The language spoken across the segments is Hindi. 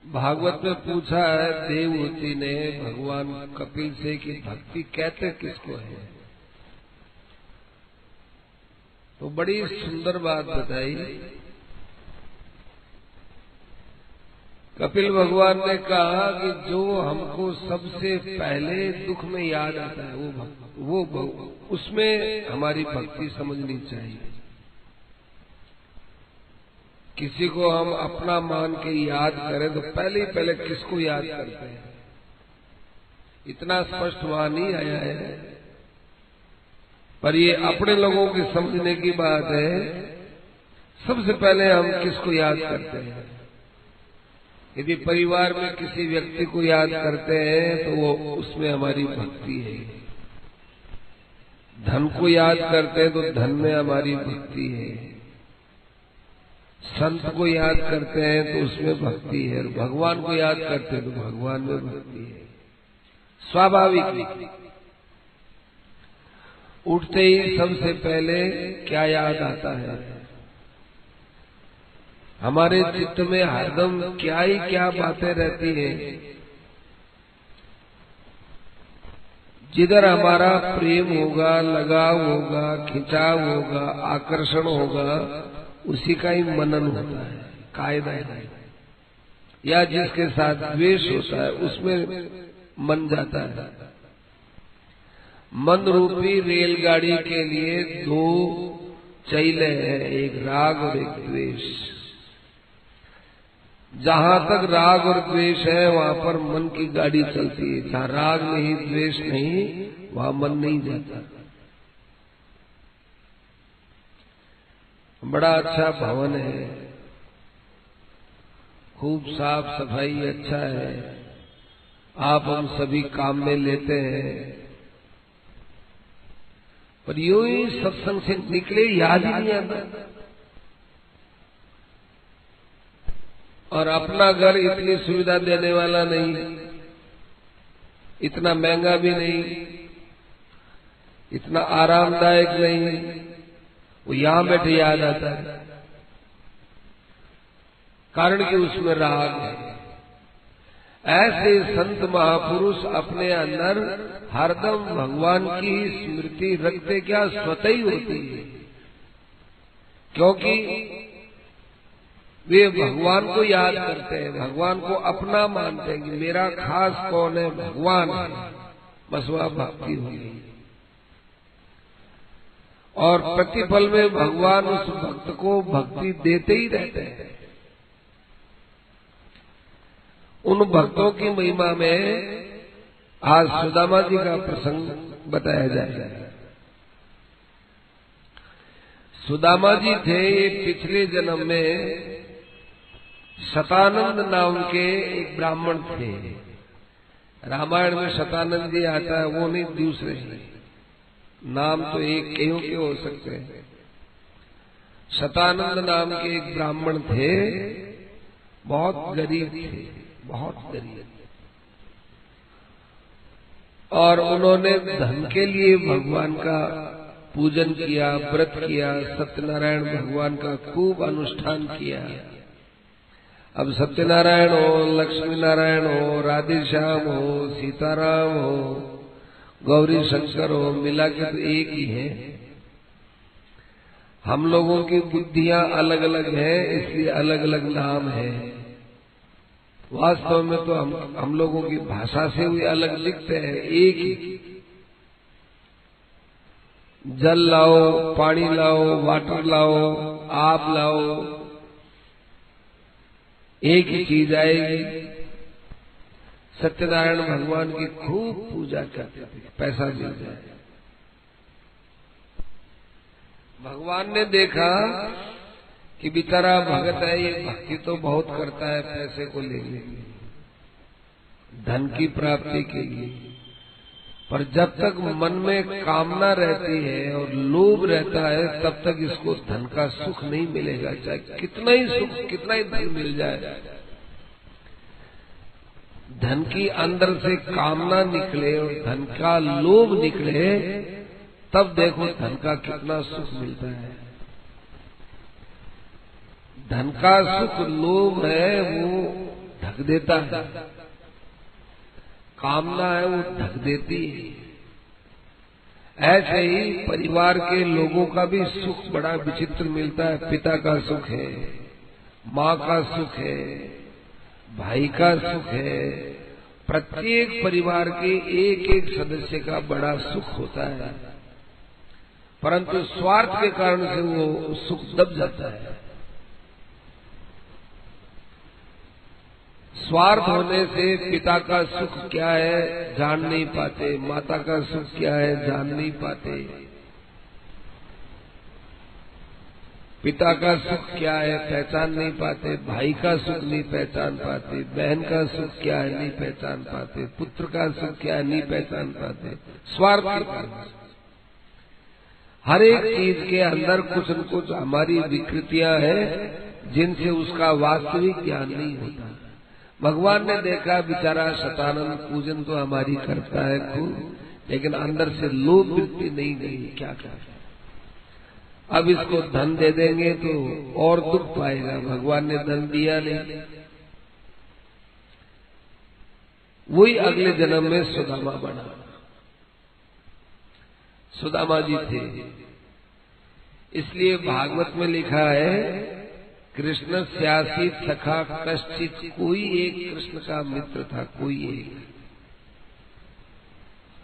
भागवत में पूछा है देवहूति ने भगवान कपिल से कि भक्ति कहते किसको है, तो बड़ी सुंदर बात बताई। कपिल भगवान ने कहा कि जो हमको सबसे पहले दुख में याद आता है वो उसमें हमारी भक्ति समझनी चाहिए। किसी को हम अपना मान के याद करें तो पहले किसको याद करते हैं, इतना स्पष्ट वहां नहीं आया है, पर ये अपने लोगों की समझने की बात है। सबसे पहले हम किसको याद करते हैं? यदि परिवार में किसी व्यक्ति को याद करते हैं तो वो उसमें हमारी भक्ति है। धन को याद करते हैं तो धन में हमारी भक्ति है। संत को याद करते हैं तो उसमें भक्ति है, और भगवान को याद करते हैं तो भगवान में भक्ति है। स्वाभाविक उठते ही सबसे पहले क्या याद आता है? हमारे चित्त में हरदम क्या ही क्या बातें रहती हैं। जिधर हमारा प्रेम होगा, लगाव होगा, खिंचाव होगा, आकर्षण होगा, उसी का ही मनन होता है, कायदा है। या जिसके साथ द्वेष होता है उसमें मन जाता है। मन रूपी रेलगाड़ी के लिए दो चैले हैं, एक राग और एक द्वेष। जहां तक राग और द्वेष है वहां पर मन की गाड़ी चलती है। जहां राग नहीं, द्वेष नहीं, वहां मन नहीं जाता। बड़ा अच्छा भवन है, खूब साफ सफाई अच्छा है, आप हम सभी काम में लेते हैं, पर यूं ही सत्संग से निकले याद ही नहीं आता। और अपना घर इतनी सुविधा देने वाला नहीं, इतना महंगा भी नहीं, इतना आरामदायक नहीं, वो यहां बैठे याद आता है। कारण कि उसमें राग है। ऐसे संत महापुरुष अपने अंदर हरदम भगवान की स्मृति रखते क्या स्वतः ही होती है, क्योंकि वे भगवान को याद करते हैं, भगवान को अपना मानते हैं कि मेरा खास कौन है? भगवान है। बस वह भक्ति होगी। और प्रतिपल में भगवान उस भक्त को भक्ति देते ही रहते हैं। उन भक्तों की महिमा में आज सुदामा जी का प्रसंग बताया जाएगा। सुदामा जी थे, ये पिछले जन्म में शतानंद नाम के एक ब्राह्मण थे। रामायण में शतानंद जी आता है, वो नहीं, दूसरे ही नाम तो एक कईयों के हो सकते हैं। शतानंद नाम के एक ब्राह्मण थे, बहुत गरीब थे, बहुत गरीब, और उन्होंने धन के लिए भगवान का पूजन किया, व्रत किया, सत्यनारायण भगवान का खूब अनुष्ठान किया। अब सत्यनारायण हो, लक्ष्मी नारायण हो, राधे श्याम हो, सीताराम हो, गौरी शंकर हो, मिला के तो एक ही है। हम लोगों की बुद्धियां अलग अलग हैं, इसलिए अलग अलग नाम है। वास्तव में तो हम लोगों की भाषा से भी अलग लिखते हैं, एक ही। जल लाओ, पानी लाओ, वाटर लाओ, आप लाओ, एक ही चीज आएगी। सत्यनारायण भगवान की खूब पूजा करते थे, पैसा मिल जाए। भगवान ने देखा कि बेचारा भगत है, ये भक्ति तो बहुत करता है पैसे को लेने के लिए, धन की प्राप्ति के लिए, पर जब तक मन में कामना रहती है और लोभ रहता है तब तक इसको धन का सुख नहीं मिलेगा, चाहे कितना ही सुख, कितना ही धन मिल जाए। धन की अंदर से कामना निकले और धन का लोभ निकले, तब देखो धन का कितना सुख मिलता है। धन का सुख लोभ है, वो ढक देता है, कामना है वो ढक देती है। ऐसे ही परिवार के लोगों का भी सुख बड़ा विचित्र मिलता है। पिता का सुख है, माँ का सुख है, भाई का सुख है, प्रत्येक परिवार के एक एक सदस्य का बड़ा सुख होता है, परंतु स्वार्थ के कारण से वो सुख दब जाता है। स्वार्थ होने से पिता का सुख क्या है जान नहीं पाते, माता का सुख क्या है जान नहीं पाते, पिता का सुख क्या है पहचान नहीं पाते, भाई का सुख नहीं पहचान पाते, बहन का सुख क्या है नहीं पहचान पाते, पुत्र का सुख क्या है नहीं पहचान पाते। स्वार्थ के कारण हर एक चीज के अंदर कुछ न कुछ हमारी विकृतियां हैं जिनसे उसका वास्तविक ज्ञान नहीं होता। भगवान ने देखा बेचारा शतानंद पूजन तो हमारी करता है खूब, लेकिन अंदर से लोभ वृत्ति नहीं गई, क्या करे। अब इसको धन दे देंगे तो और दुख पाएगा, भगवान ने धन दिया नहीं। वही अगले जन्म में सुदामा बना। सुदामा जी थे, इसलिए भागवत में लिखा है कृष्ण स्यासी सखा कश्चित, कोई एक कृष्ण का मित्र था,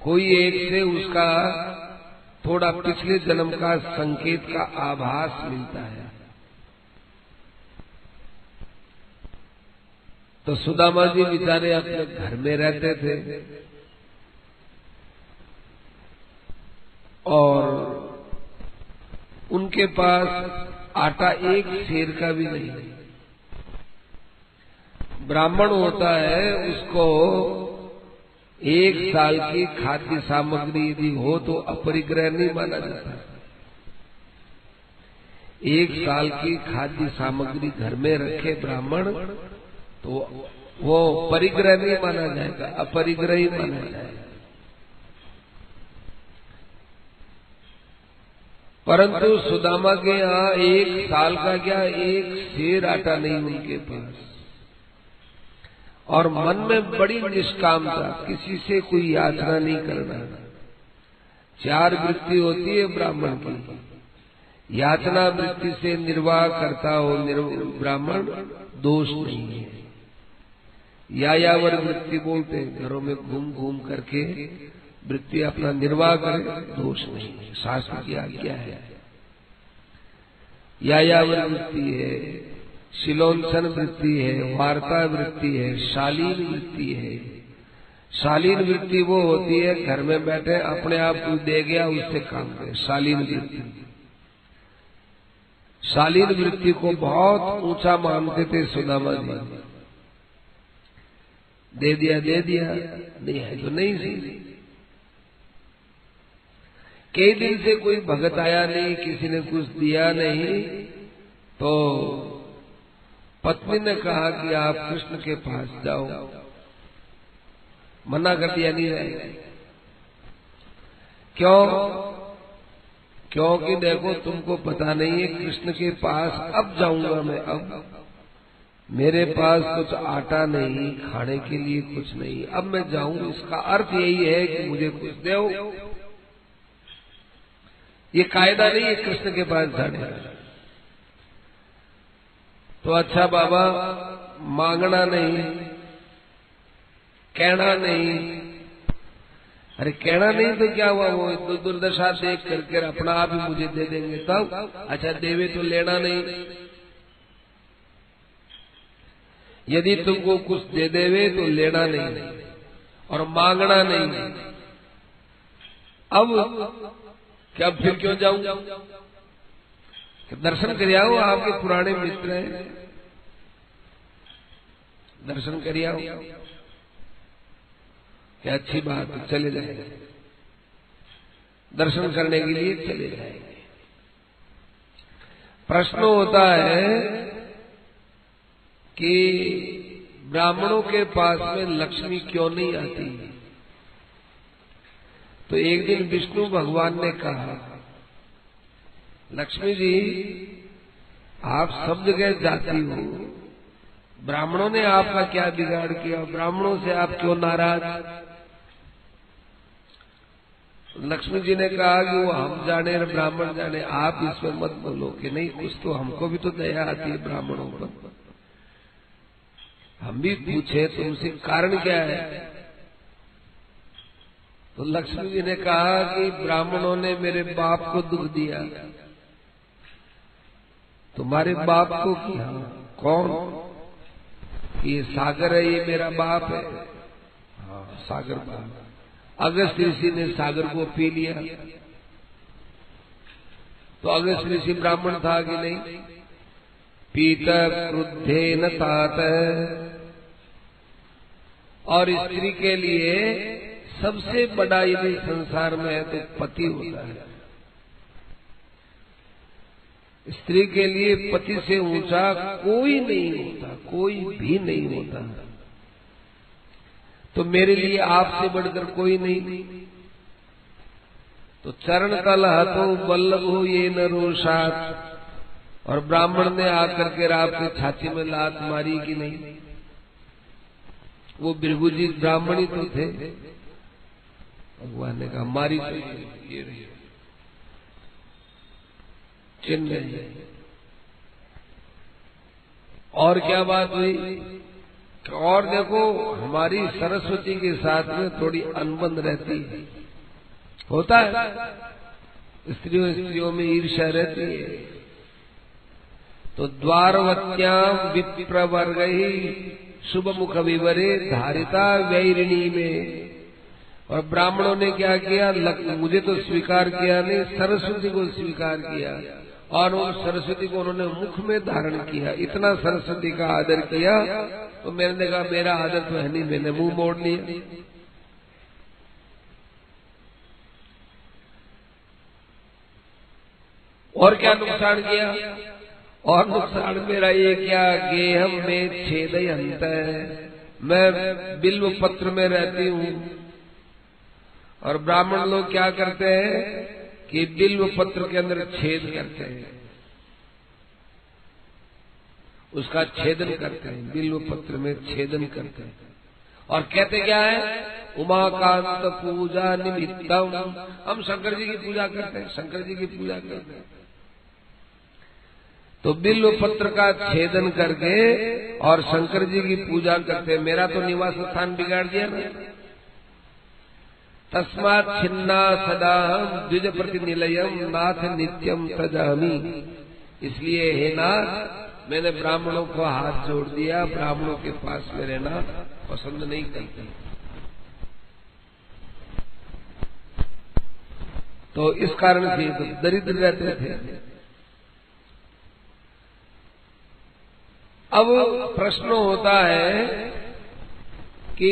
कोई एक से उसका थोड़ा पिछले जन्म का संकेत का आभास मिलता है। तो सुदामा जी बेचारे अपने घर में रहते थे और उनके पास आटा एक सेर का भी नहीं। ब्राह्मण होता है उसको एक साल की खाद्य सामग्री यदि हो तो अपरिग्रह नहीं माना जाता। एक साल की खाद्य सामग्री घर में रखे ब्राह्मण तो वो परिग्रह नहीं माना जाएगा, अपरिग्रह ही माना जाएगा। परंतु सुदामा के यहाँ एक साल का क्या एक सेर आटा नहीं उनके पास, और मन में बड़ी निष्कामता, किसी से कोई याचना नहीं करना। 4 वृत्ति होती है ब्राह्मण की, याचना वृत्ति से निर्वाह करता हो ब्राह्मण दोष नहीं है। यायावर वृत्ति बोलते हैं, घरों में घूम घूम करके वृत्ति अपना निर्वाह करे, दोष नहीं है, शास्त्र की आज्ञा है। यायावर वृत्ति है, शिलोंसन वृत्ति है, वार्ता वृत्ति है, शालीन वृत्ति है। शालीन वृत्ति वो होती है घर में बैठे अपने आप को दे गया उससे काम करे, शालीन वृत्ति। शालीन वृत्ति को बहुत ऊंचा मानते थे सुदामा जी। दे दिया नहीं है तो नहीं सही। कई दिन से कोई भगत आया नहीं, किसी ने कुछ दिया नहीं, तो पत्नी ने कहा कि आप कृष्ण के पास जाओ। मना कर दिया, नहीं जाएगा। क्यों? क्योंकि देखो तुमको पता नहीं है, कृष्ण के पास अब जाऊंगा मैं, अब मेरे पास कुछ आटा नहीं, खाने के लिए कुछ नहीं, अब मैं जाऊं, इसका अर्थ यही है कि मुझे कुछ दो। ये कायदा नहीं है कृष्ण के पास जाने का। तो अच्छा बाबा, मांगना नहीं, कहना नहीं। अरे कहना नहीं तो क्या हुआ, वो दुर्दशा देख करके अपना आप ही मुझे दे देंगे तब। अच्छा देवे तो लेना नहीं। यदि तुमको कुछ दे देवे तो लेना नहीं और मांगना नहीं। अब क्या फिर क्यों जाऊं? दर्शन कर आओ, आपके पुराने मित्र हैं, दर्शन कर आओ। क्या अच्छी बात है, चले जाएंगे, दर्शन करने के लिए चले जाएंगे। प्रश्न होता है कि ब्राह्मणों के पास में लक्ष्मी क्यों नहीं आती? तो एक दिन विष्णु भगवान ने कहा, लक्ष्मी जी आप सब जगह जाती हो, ब्राह्मणों ने आपका क्या बिगाड़ किया, ब्राह्मणों से आप क्यों नाराज? लक्ष्मी जी ने कहा कि वो हम जाने और ब्राह्मण जाने, आप इसमें मत बोलो कि नहीं, कुछ तो हमको भी तो दया आती है ब्राह्मणों पर, हम भी पूछे तुमसे कारण क्या है। तो लक्ष्मी जी ने कहा कि ब्राह्मणों ने मेरे बाप को दुख दिया। तुम्हारे बाप को किया? कौन? ये सागर है, ये मेरा बाप है। हाँ, सागर बाप। अगस्त ऋषि ने सागर को पी लिया। तो अगस्त ऋषि ब्राह्मण था कि नहीं? पीत क्रुद्धेन तात। और स्त्री के लिए सबसे बड़ा यदि संसार में है तो पति होता है। स्त्री के लिए पति से ऊंचा कोई नहीं होता, कोई भी नहीं होता। तो मेरे लिए आपसे बढ़कर कोई नहीं। तो चरण तल हतो बल्लभ हो ये न रोषात। और ब्राह्मण ने आकर के आपके छाती में लात मारी कि नहीं? वो भृगु जी ब्राह्मण ही तो थे। भगवान ने कहा मारी तो ये रही चिन्ह है। और क्या बात हुई? और देखो, हमारी सरस्वती के साथ में थोड़ी अनबन रहती है, होता है, स्त्रियों में ईर्ष्या रहती है। तो द्वारवत्याम विप्रवर्ग ही शुभ मुख विवरे धारिता वैरिणी में। और ब्राह्मणों ने क्या किया? मुझे तो स्वीकार किया नहीं, सरस्वती को स्वीकार किया। और उन सरस्वती को उन्होंने मुख में धारण किया। इतना सरस्वती का आदर किया। तो मैंने कहा मेरा आदर तो है नहीं, मैंने मुंह मोड़ लिया। और क्या नुकसान किया? और नुकसान मेरा ये क्या, गेहम में छेदयंत है, मैं बिल्व पत्र में रहती हूँ। और ब्राह्मण लोग क्या करते हैं कि बिल्व पत्र के अंदर छेद करते हैं, उसका छेदन करते हैं, बिल्व पत्र में छेदन करते हैं। और कहते क्या है? उमाकांत पूजा निमित्तम। हम शंकर जी की पूजा करते हैं, शंकर जी की पूजा करते हैं। तो बिल्व पत्र का छेदन करके और शंकर जी की पूजा करते हैं। मेरा तो निवास स्थान बिगाड़ दिया ना। तस्मात् छिन्ना सदा द्विज प्रति निलयम नाथ नित्यम तजामी। इसलिए हे नाथ, मैंने ब्राह्मणों को हाथ जोड़ दिया, ब्राह्मणों के पास में रहना पसंद नहीं करती। तो इस कारण से तो दरिद्र रहते थे। अब प्रश्न होता है कि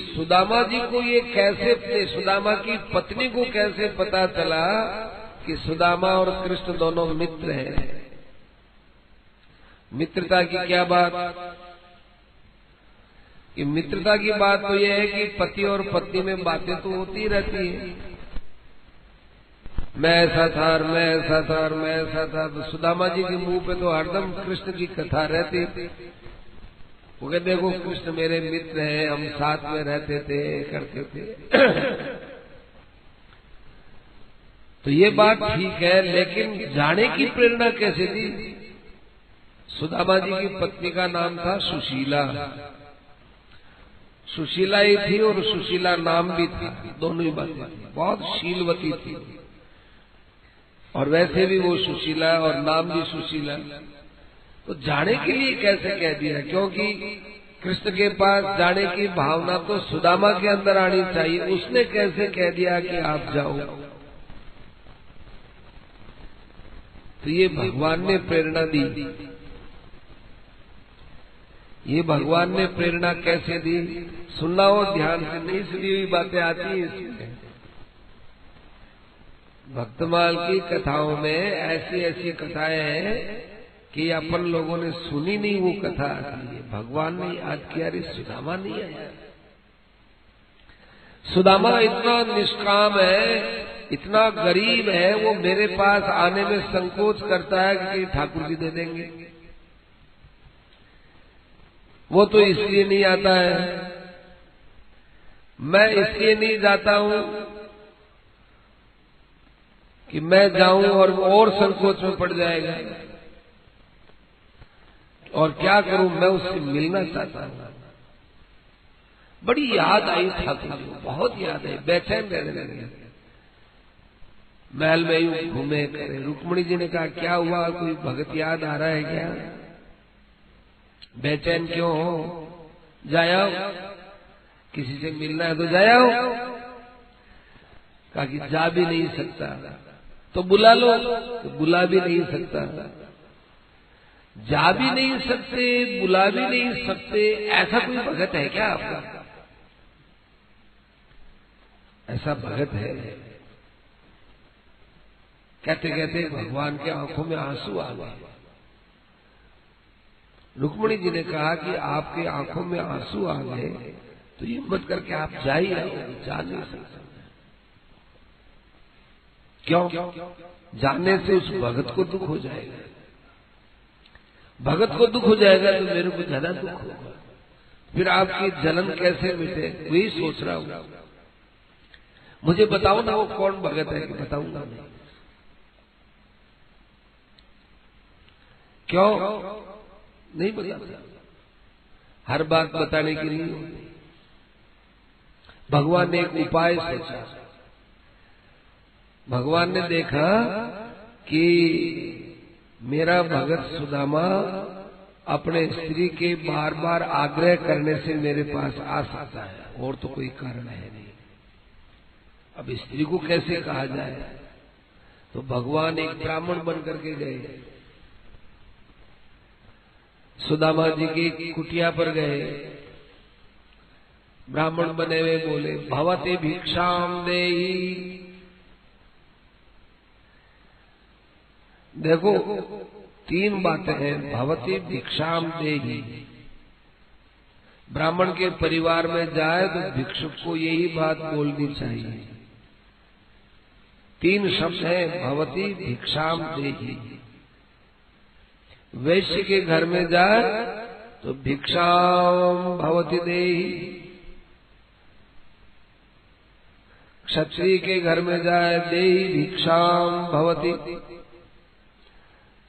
सुदामा जी को ये कैसे, सुदामा की पत्नी को कैसे पता चला कि सुदामा और कृष्ण दोनों मित्र हैं? मित्रता की क्या बात? कि मित्रता की बात तो यह है कि पति और पत्नी में बातें तो होती रहती है, मैं ऐसा था और मैं ऐसा था और मैं ऐसा था। तो सुदामा जी के मुंह पे तो हरदम कृष्ण की कथा रहती थी। वो कहते देखो कृष्ण मेरे मित्र हैं, हम साथ में रहते थे, करते थे। तो ये बात ठीक है, लेकिन जाने की प्रेरणा कैसे दी? सुदामा जी की पत्नी का नाम था सुशीला। सुशीला ही थी और सुशीला नाम भी था, दोनों ही बातें थी। बहुत शीलवती थी और वैसे भी वो सुशीला और नाम भी सुशीला। तो जाने के लिए कैसे कह दिया? क्योंकि कृष्ण के पास जाने की भावना तो सुदामा के अंदर आनी चाहिए। उसने कैसे कह दिया कि आप जाओ? तो ये भगवान ने प्रेरणा दी। ये भगवान ने प्रेरणा कैसे दी? सुनना हो ध्यान से, नहीं सुनी हुई बातें आती हैं इसमें। भक्तमाल की कथाओं में ऐसी ऐसी कथाएं हैं कि अपन लोगों ने सुनी नहीं वो कथा आती है। भगवान ने याद किया, अरे सुदामा नहीं आया। सुदामा इतना निष्काम है, इतना गरीब है, वो मेरे पास आने में संकोच करता है कि ठाकुर जी दे देंगे। वो तो इसलिए नहीं आता है, मैं इसलिए नहीं जाता हूं कि मैं जाऊं और संकोच में पड़ जाएगा, और क्या करूं, मैं उससे मिलना चाहता हूं। बड़ी याद आई ठाकुर जी, बहुत याद आई, बेचैन रहने लगे। महल में यूं घूमे करे। रुक्मणी जी ने कहा क्या हुआ, कोई भगत याद आ रहा है क्या, बेचैन क्यों हो, जाओ, किसी से मिलना है तो जाओ। कहा कि जा भी नहीं सकता, तो बुला लो, तो बुला भी नहीं सकता। जा भी नहीं सकते, बुला भी नहीं सकते, ऐसा कोई भगत है क्या आपका? ऐसा भगत है। कहते कहते भगवान के आंखों में आंसू आ गए। रुक्मणी जी ने कहा कि आपके आंखों में आंसू आ गए तो ये मत करके आप जा ही आओगे, जा नहीं सकते। क्यों? जाने से उस भगत को दुख हो जाएगा, भगत को दुख हो जाएगा तो मेरे को ज्यादा दुख होगा, फिर आपकी जलन कैसे मिटे, वही सोच रहा हूं। मुझे बताओ ना वो कौन भगत है, कि बताऊंगा नहीं। क्यों नहीं बताता? हर बात बताने की नहीं होती। भगवान ने एक उपाय सोचा। भगवान ने देखा कि मेरा भगत सुदामा अपने स्त्री के बार बार आग्रह करने से मेरे पास आ सकता है, और तो कोई कारण है नहीं। अब स्त्री को कैसे कहा जाए? तो भगवान एक ब्राह्मण बन करके गए, सुदामा जी की कुटिया पर गए। ब्राह्मण बने हुए बोले, भवती भिक्षाम देहि। देखो 3 बातें हैं, भवती भिक्षाम देहि। ब्राह्मण के परिवार में जाए तो भिक्षुक को यही बात बोलनी चाहिए। 3 शब्द हैं, भवती भिक्षाम देहि। वैश्य के घर में जाए तो भिक्षाम भवती देहि। क्षत्रिय के घर में जाए देहि भिक्षाम भवती।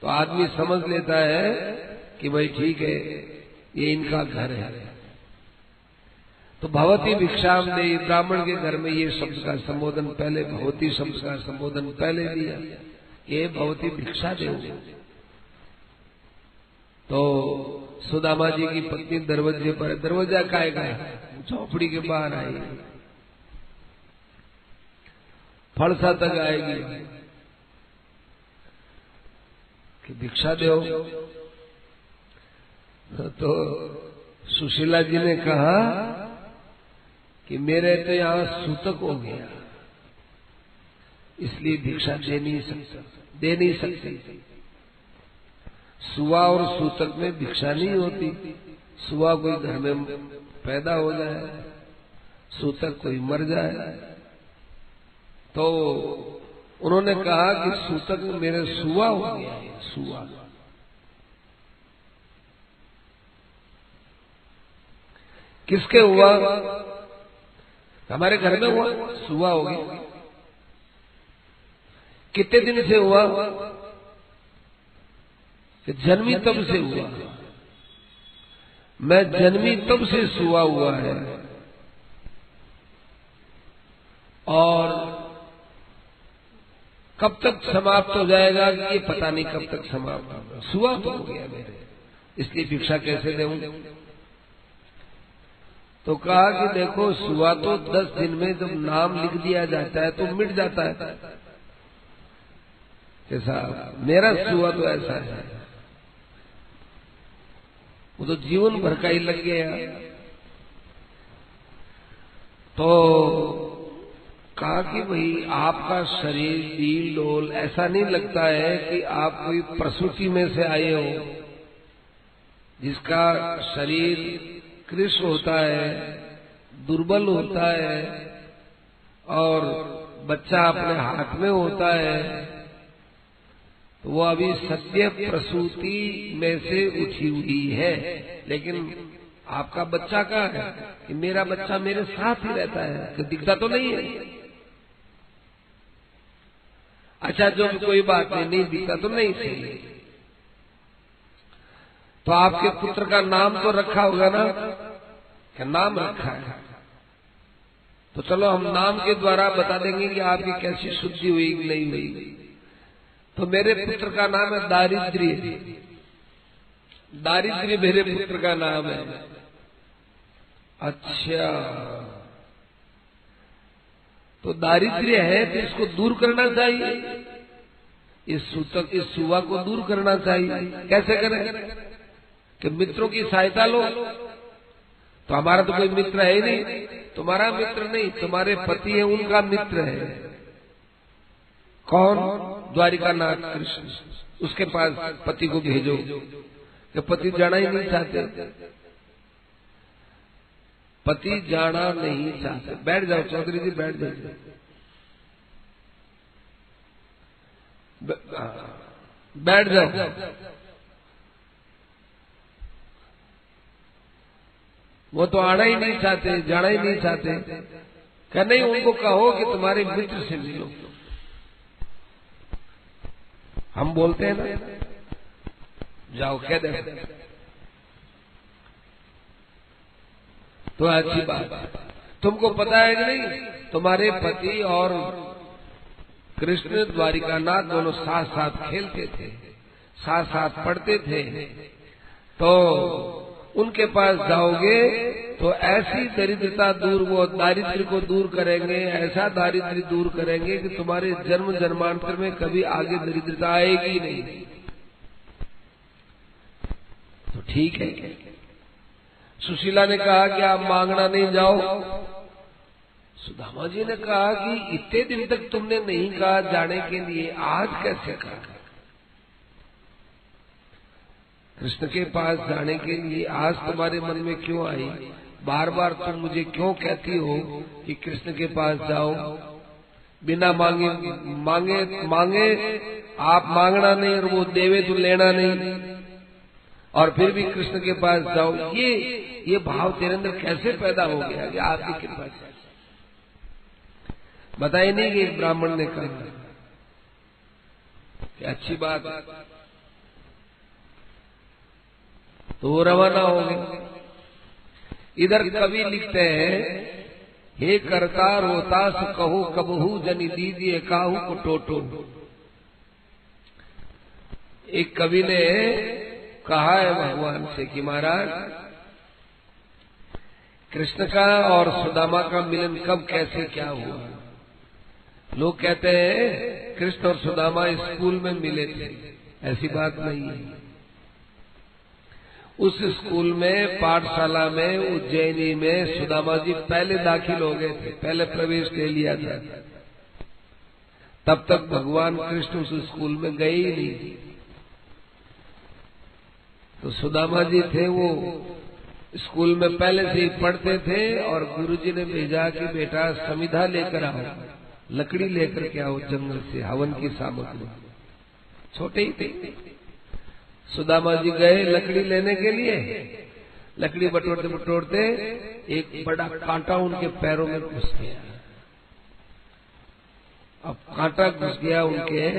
तो आदमी समझ लेता है कि भाई ठीक है, ये इनका घर है। तो भवती भिक्षाम देहि, ब्राह्मण के घर में ये शब्द का संबोधन पहले, भवती शब्द का संबोधन पहले दिया, ये भवती भिक्षा दे। तो सुदामा जी की पत्नी दरवाजे पर, दरवाजा काहे का, झोपड़ी के बाहर आई, फड़सा तक आएगी कि भिक्षा दो। तो सुशीला जी ने कहा कि मेरे तो यहां सूतक हो गया, इसलिए भिक्षा दे नहीं सकती। सुआ और सूतक में भिक्षा नहीं होती। सुआ कोई घर में पैदा हो जाए, सूतक कोई मर जाए। तो उन्होंने कहा कि सूतक मेरे सुआ हो गया है, सुआ। किसके हुआ? हमारे घर में हुआ, सुआ हो गया। कितने दिन से हुआ? कि जन्मी तब से हुआ। मैं जन्मी तब से सुआ हुआ है, और कब तक समाप्त हो जाएगा ये पता नहीं, कब तक समाप्त होगा। सुआ तो हो गया मेरे, इसलिए भिक्षा कैसे दूं? तो कहा कि देखो सुआ तो 10 दिन में जब नाम लिख दिया जाता है तो मिट जाता है। ऐसा मेरा सुआ तो ऐसा है, वो तो जीवन भर का ही लग गया। तो कहा कि भाई आपका शरीर डील डोल ऐसा नहीं लगता है कि आप कोई प्रसूति में से आए हो, जिसका शरीर कृश होता है, दुर्बल होता है, और बच्चा अपने हाथ में होता है। तो वो अभी सत्य प्रसूति में से उठी हुई है, लेकिन आपका बच्चा कहाँ है? कि मेरा बच्चा मेरे साथ ही रहता है, कि दिखता तो नहीं है। अच्छा जो कोई बात नहीं दिखता तो नहीं सही, तो आपके पुत्र का नाम तो रखा होगा ना? क्या नाम रखा है? तो चलो हम नाम के द्वारा बता देंगे कि आपकी कैसी शुद्धि हुई कि नहीं हुई। तो मेरे पुत्र का नाम है दारिद्र्य। दारिद्र्य मेरे पुत्र का नाम है। अच्छा, तो दारिद्र्य है तो इसको दूर करना चाहिए, इस सूतक इस सुवा को दूर करना चाहिए। कैसे करें? कि मित्रों की सहायता लो। तो हमारा तो कोई मित्र है ही नहीं, तुम्हारा मित्र नहीं, तुम्हारे पति है उनका मित्र है। कौन? द्वारिकानाथ कृष्ण। उसके पास पति को भेजो, कि पति जाना ही नहीं चाहते, पति जाना नहीं चाहते। बैठ जाओ चौधरी जी, बैठ जाइए, बैठ जाओ। वो तो आना ही नहीं चाहते, जाना ही नहीं चाहते। क्या नहीं, उनको कहो कि तुम्हारे मित्र से मिलो। हम बोलते हैं ना, जाओ कह दे, तो अच्छी बात। तुमको पता है कि नहीं, तुम्हारे पति और कृष्ण द्वारिकानाथ दोनों साथ साथ खेलते थे, साथ साथ पढ़ते थे। तो उनके पास जाओगे तो ऐसी दरिद्रता दूर, वो दारिद्र्य को दूर करेंगे, ऐसा दारिद्र्य दूर करेंगे कि तुम्हारे जन्म जन्मांतर में कभी आगे दरिद्रता आएगी नहीं। तो ठीक है। सुशीला ने कहा कि आप मांगना नहीं जाओ। सुदामा जी ने कहा कि इतने दिन तक तुमने नहीं कहा जाने के लिए, आज कैसे कहा? कृष्ण के पास जाने के लिए आज तुम्हारे मन में क्यों आई? बार बार तुम मुझे क्यों कहती हो कि कृष्ण के पास जाओ? बिना मांगे मांगे आप मांगना नहीं और वो देवे तो लेना नहीं, और फिर भी कृष्ण के पास जाओ। ये भाव तेरे अंदर कैसे पैदा हो गया कि आपकी कृपा से? बताइए नहीं कि एक ब्राह्मण ने कहा कि अच्छी बात, तो वो रवाना हो गए। इधर कवि लिखते हैं, हे करता रोतास कहो कबहू जनि दीजिए काहू को टोटो। एक कवि ने कहा है भगवान से कि महाराज, कृष्ण का और सुदामा का मिलन कब कैसे क्या हुआ? लोग कहते हैं कृष्ण और सुदामा स्कूल में मिले थे, ऐसी बात नहीं है। उस स्कूल में, पाठशाला में, उज्जैनी में सुदामा जी पहले दाखिल हो गए थे, पहले प्रवेश ले लिया था। तब तक भगवान कृष्ण उस स्कूल में गए ही नहीं। तो सुदामा जी थे, वो स्कूल में पहले से ही पढ़ते थे, और गुरुजी ने भेजा कि बेटा समिधा लेकर आओ, लकड़ी लेकर के आओ जंगल से, हवन की सामग्री। छोटे ही थे। सुदामा जी गए लकड़ी लेने के लिए। लकड़ी बटोरते बटोरते एक बड़ा कांटा उनके पैरों में घुस गया। अब कांटा घुस गया उनके,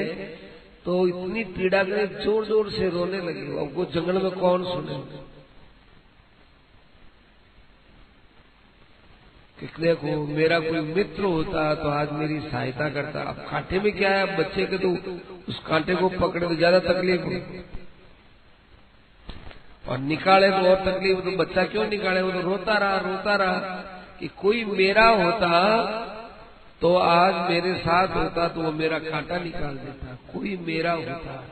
तो इतनी पीड़ा में जोर जोर से रोने लगे। अब वो जंगल में कौन सुने? देखो मेरा कोई मित्र होता तो आज मेरी सहायता करता। अब कांटे में क्या है, बच्चे के तो उस कांटे को पकड़े तो ज्यादा तकलीफ हो, और निकाले तो और तकलीफ। तो बच्चा क्यों निकाले? वो तो रोता रहा कि कोई मेरा होता तो आज मेरे साथ होता, तो वो मेरा कांटा निकाल देता, कोई मेरा होता।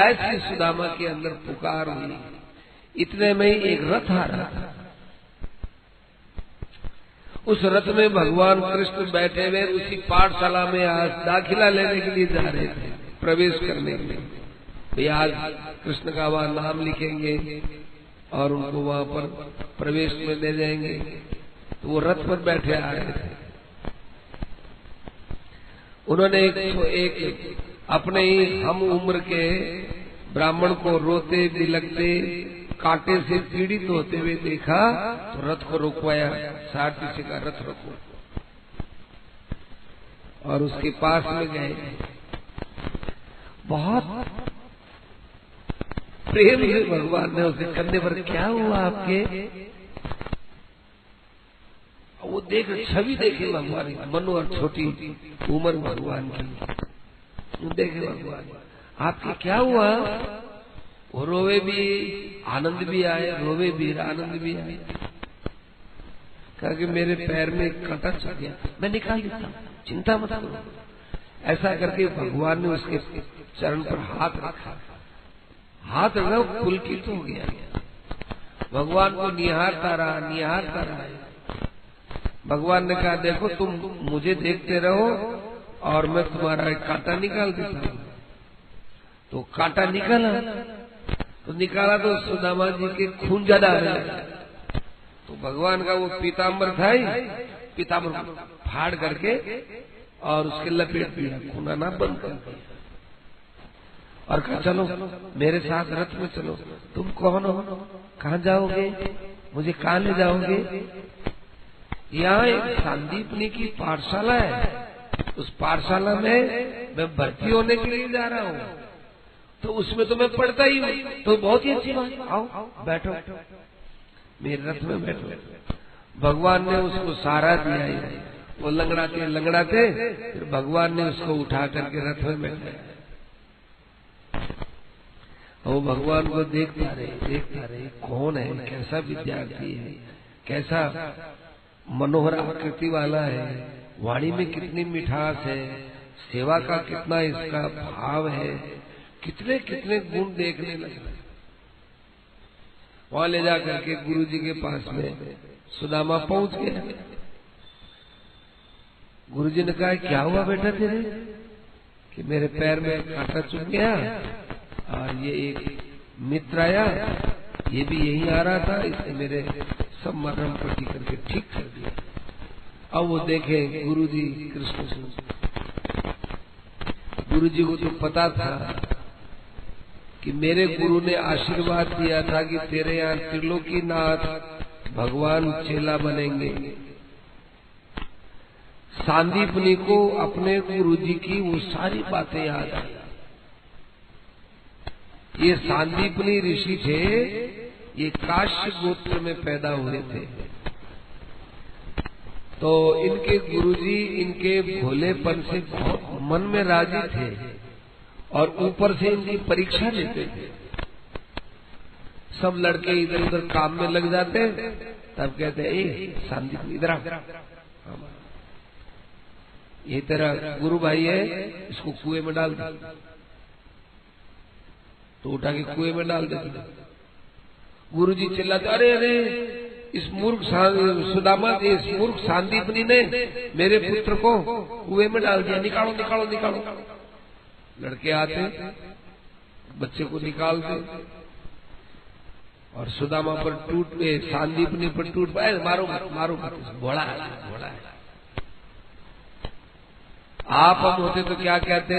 ऐसी सुदामा के अंदर पुकार हुई। इतने में ही एक रथ आ रहा था। उस रथ में भगवान कृष्ण बैठे हुए उसी पाठशाला में आज दाखिला लेने के लिए जा रहे थे, प्रवेश करने के लिए। तो आज कृष्ण का वहां नाम लिखेंगे और उनको वहां पर प्रवेश में ले जाएंगे। तो वो रथ पर बैठे आ रहे थे। उन्होंने एक अपने ही हम उम्र के ब्राह्मण को रोते बिलखते कांटे से पीड़ित होते हुए देखा तो रथ को रोकवाया, सारथी का रथ रोको, और उसके पास में गए। बहुत प्रेम से भगवान ने उसे कंधे पर, क्या हुआ आपके? वो देख छवि देखे भगवान की, मनोहर छोटी उम्र भगवान की, देखे भगवान आपके क्या हुआ? वो रोवे भी, आनंद भी आए, रोवे भी, आनंद भी आए। कहा कि मेरे पैर में एक कांटा चढ़ गया, मैं निकाल देता हूं, चिंता मत करो। ऐसा करके भगवान ने उसके चरण पर हाथ रखा, हाथ रखा, पुलकित हो गया। भगवान को निहारता रहा। भगवान ने कहा देखो तुम मुझे देखते रहो और मैं तुम्हारा एक कांटा निकाल देता हूँ। तो कांटा निकाला तो सुदामा जी के खून ज्यादा आ रहा। तो भगवान का वो पीताम्बर था ही, पीताम्बर फाड़ करके और उसके लपेट दिया, खून आना बंद कर दिया और कहा चलो मेरे साथ रथ में चलो। तुम कौन हो, कहाँ जाओगे, मुझे कहाँ ले जाओगे? यहाँ एक सांदीपनी की पाठशाला है, उस पाठशाला में मैं भर्ती होने के लिए जा रहा हूँ, तो उसमें तो मैं पढ़ता ही हूँ। तो बहुत ही अच्छी बात, आओ बैठो, मेरे रथ में बैठो। भगवान ने उसको सहारा दिया, वो लंगड़ाते फिर भगवान ने उसको उठा करके रथ में बैठाया। वो भगवान को देखता रहे कौन है, कैसा विद्यार्थी है, कैसा मनोहर आकृति वाला है, वाणी में कितनी मिठास है, सेवा का कितना इसका भाव है, कितने कितने गुण देखने लगे। वहां ले जाकर के गुरु जी के पास में सुदामा पहुंच गया। गुरु जी ने कहा क्या हुआ बेटा तेरे, कि मेरे पैर में कांटा चुभ गया और ये एक मित्र आया, ये भी यही आ रहा था, इसने मेरे सब मरहम पट्टी करके ठीक कर दिया। अब वो देखे गुरु जी कृष्ण सिंह, गुरु जी को तो पता था कि मेरे गुरु ने आशीर्वाद दिया था कि तेरे यहाँ त्रिलोकीनाथ भगवान चेला बनेंगे। सांदीपनी को अपने गुरु जी की वो सारी बातें याद आई। ये सांदीपनी ऋषि थे, ये काश्य गोत्र में पैदा हुए थे। तो इनके गुरुजी इनके भोलेपन से बहुत मन में राजी थे और ऊपर से इनकी परीक्षा लेते थे। सब लड़के इधर उधर काम में लग जाते, तब कहते ए सांदीपनी इधर आ, ये तेरा गुरु भाई है, इसको कुएं में डाल दे। तो उठा के कुएं में डाल देते। गुरुजी चिल्लाते, अरे अरे इस मूर्ख सुदामा, इस मूर्ख सांदीपनी ने मेरे पुत्र को कुएं में डाल दिया, निकालो निकालो निकालो। लड़के आते, बच्चे को निकालते और सुदामा पर टूट पे, सांदीपनी पर टूट पाए, मारो मारो, भोला है। आप हम होते तो क्या कहते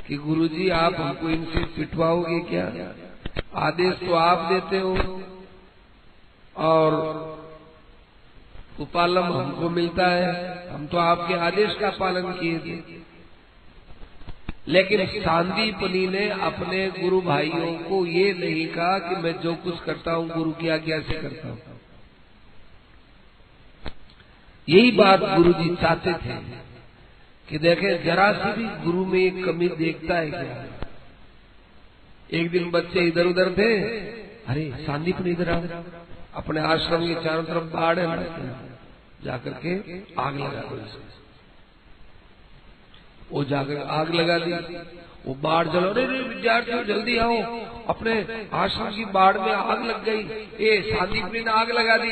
कि गुरुजी आप हमको इनसे पिटवाओगे क्या? आदेश तो आप देते हो और उपालम हमको मिलता है, हम तो आपके आदेश का पालन किए थे। लेकिन सांदीपनी ने अपने गुरु भाइयों को ये नहीं कहा कि मैं जो कुछ करता हूँ गुरु की आज्ञा से करता हूँ। यही बात गुरुजी चाहते थे कि देखें जरा सी भी गुरु में एक कमी देखता है क्या। एक दिन बच्चे इधर उधर थे, अरे सांदीपनी इधर आओ, अपने आश्रम के चारों तरफ बाढ़ है, जाकर के आग लगा दो। वो जाकर आग लगा दी, वो बाढ़ जलो, अरे विद्यार्थियों जल्दी आओ, अपने आश्रम की बाढ़ में आग लग गई, ये सांदीपनी ने आग लगा दी।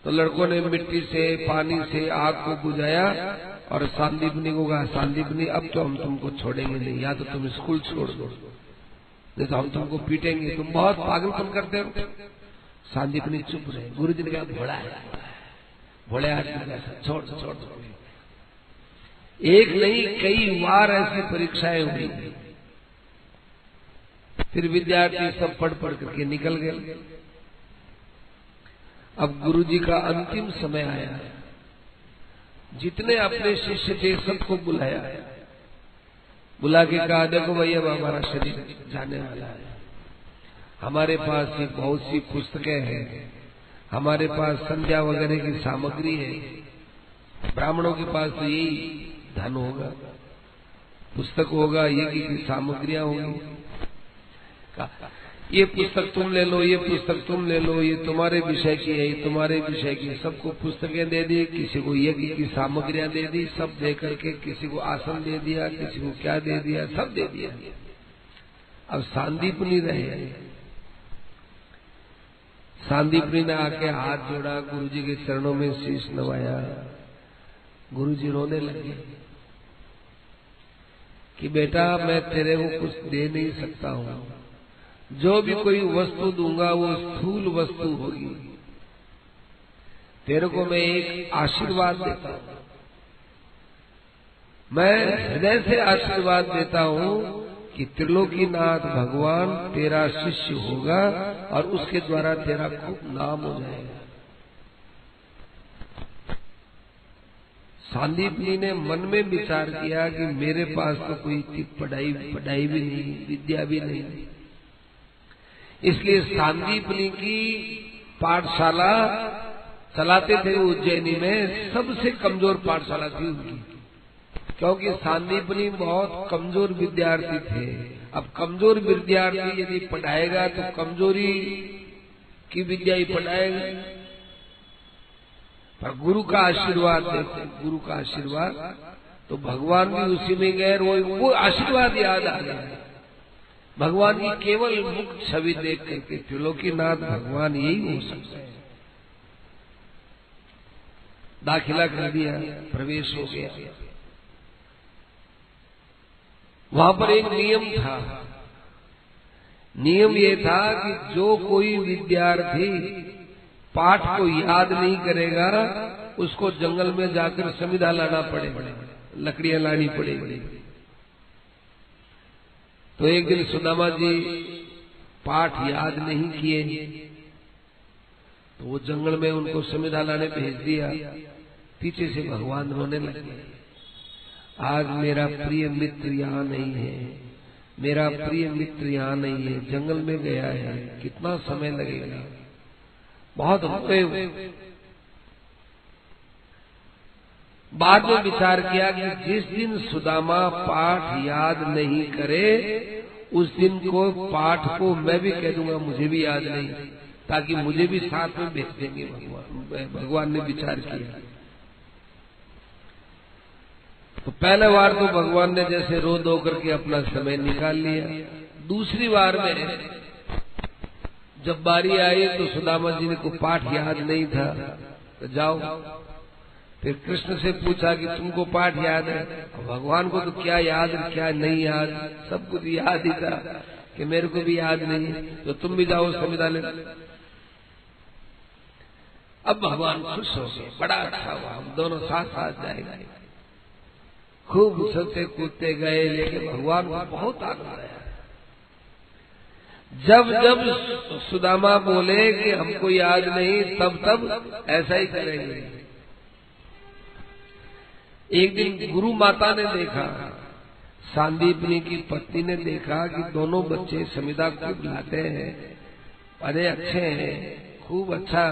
तो लड़कों ने मिट्टी से पानी से आग को बुझाया और सांदीपनी को कहा, सांदीपनी अब तो हम तुमको छोड़ेंगे नहीं, या तो तुम स्कूल छोड़ दो, नहीं तो हम तुमको पीटेंगे, तुम बहुत पागलपन करते हो। सांदीपनी चुप रहे। गुरु जी ने कहा भोला है, भोले आदमी छोड़ छोड़ दो। एक नहीं कई बार ऐसी परीक्षाएं हुई फिर विद्यार्थी सब पढ़ पढ़ करके निकल गए। अब गुरुजी का अंतिम समय आया, जितने अपने शिष्य थे सबको बुलाया, बुला के कहा देखो भैया अब हमारा शरीर जाने वाला है, हमारे पास ये बहुत सी पुस्तकें हैं, हमारे पास संध्या वगैरह की सामग्री है, ब्राह्मणों के पास तो यही धन होगा, पुस्तक होगा, ये की सामग्रियां होंगी, ये पुस्तक तुम ले लो, ये पुस्तक तुम ले लो, ये तुम्हारे विषय की है, ये तुम्हारे विषय की, सबको पुस्तकें दे दी, किसी को यज्ञ की सामग्रियां दे दी, सब दे करके किसी को आसन दे दिया, किसी को क्या दे दिया, सब दे दिया। अब सांदीपनी रहे, सांदीपनी ने आके हाथ जोड़ा, गुरुजी के चरणों में शीश नवाया, गुरुजी रोने लगे कि बेटा मैं तेरे को कुछ दे नहीं सकता हूँ, जो भी कोई वस्तु दूंगा वो स्थूल वस्तु होगी, तेरे को मैं एक आशीर्वाद देता हूँ, मैं हृदय से आशीर्वाद देता हूँ कि त्रिलोकीनाथ भगवान तेरा शिष्य होगा और उसके द्वारा तेरा खूब नाम हो जाएगा। सांदीपनी ने मन में विचार किया कि मेरे पास तो कोई इतनी पढ़ाई भी नहीं, विद्या भी नहीं, इसलिए सांदीपनी की पाठशाला चलाते थे उज्जैनी में, सबसे कमजोर पाठशाला थी उनकी, क्योंकि सांदीपनी बहुत कमजोर विद्यार्थी थे। अब कमजोर विद्यार्थी यदि पढ़ाएगा तो कमजोरी की विद्या ही पढ़ाएगा, पर गुरु का आशीर्वाद देखते, गुरु का आशीर्वाद तो भगवान भी उसी में गए, वो आशीर्वाद याद आ गया, भगवान की केवल मुख छवि देख करके त्रिलोकीनाथ भगवान यही हो सकते हैं। दाखिला कर दिया, प्रवेश हो गया। वहां पर एक नियम था, नियम ये था कि जो कोई विद्यार्थी पाठ को याद नहीं करेगा उसको जंगल में जाकर समिधा लाना पड़ेगा, लकड़ियां लानी पड़ेगी। तो एक दिन सुदामा जी पाठ याद नहीं किए तो वो जंगल में उनको समिधा लाने भेज दिया। पीछे से भगवान रोने लगे, आज मेरा प्रिय मित्र यहाँ नहीं है, मेरा प्रिय मित्र यहाँ नहीं है, जंगल में गया है, कितना समय लगेगा, बहुत रोते हुए। बाद में विचार किया कि जिस दिन सुदामा पाठ याद नहीं करे उस दिन को पाठ को मैं भी कह दूंगा मुझे भी याद नहीं, ताकि मुझे भी साथ में भेज देंगे भगवान। भगवान ने विचार किया। तो पहले बार तो भगवान ने जैसे रो धो करके अपना समय निकाल लिया। दूसरी बार में जब बारी आई तो सुदामा जी को पाठ याद नहीं था, तो जाओ। फिर कृष्ण से पूछा कि तुमको पाठ याद है? भगवान को तो क्या याद क्या नहीं याद, सब कुछ याद ही था कि मेरे को भी याद नहीं, तो तुम भी जाओ समिधा ले। अब भगवान खुश हो गए, बड़ा अच्छा हुआ, हम दोनों साथ साथ जाएंगे। खूब उछलते कूदते गए, लेकिन भगवान को बहुत आनंद आया। जब जब सुदामा बोले कि हमको याद नहीं, तब तब ऐसा ही करेंगे। एक दिन गुरु माता ने देखा, सांदीपनी की पत्नी ने देखा कि दोनों बच्चे समिधा खूब लाते हैं, बड़े अच्छे हैं, खूब अच्छा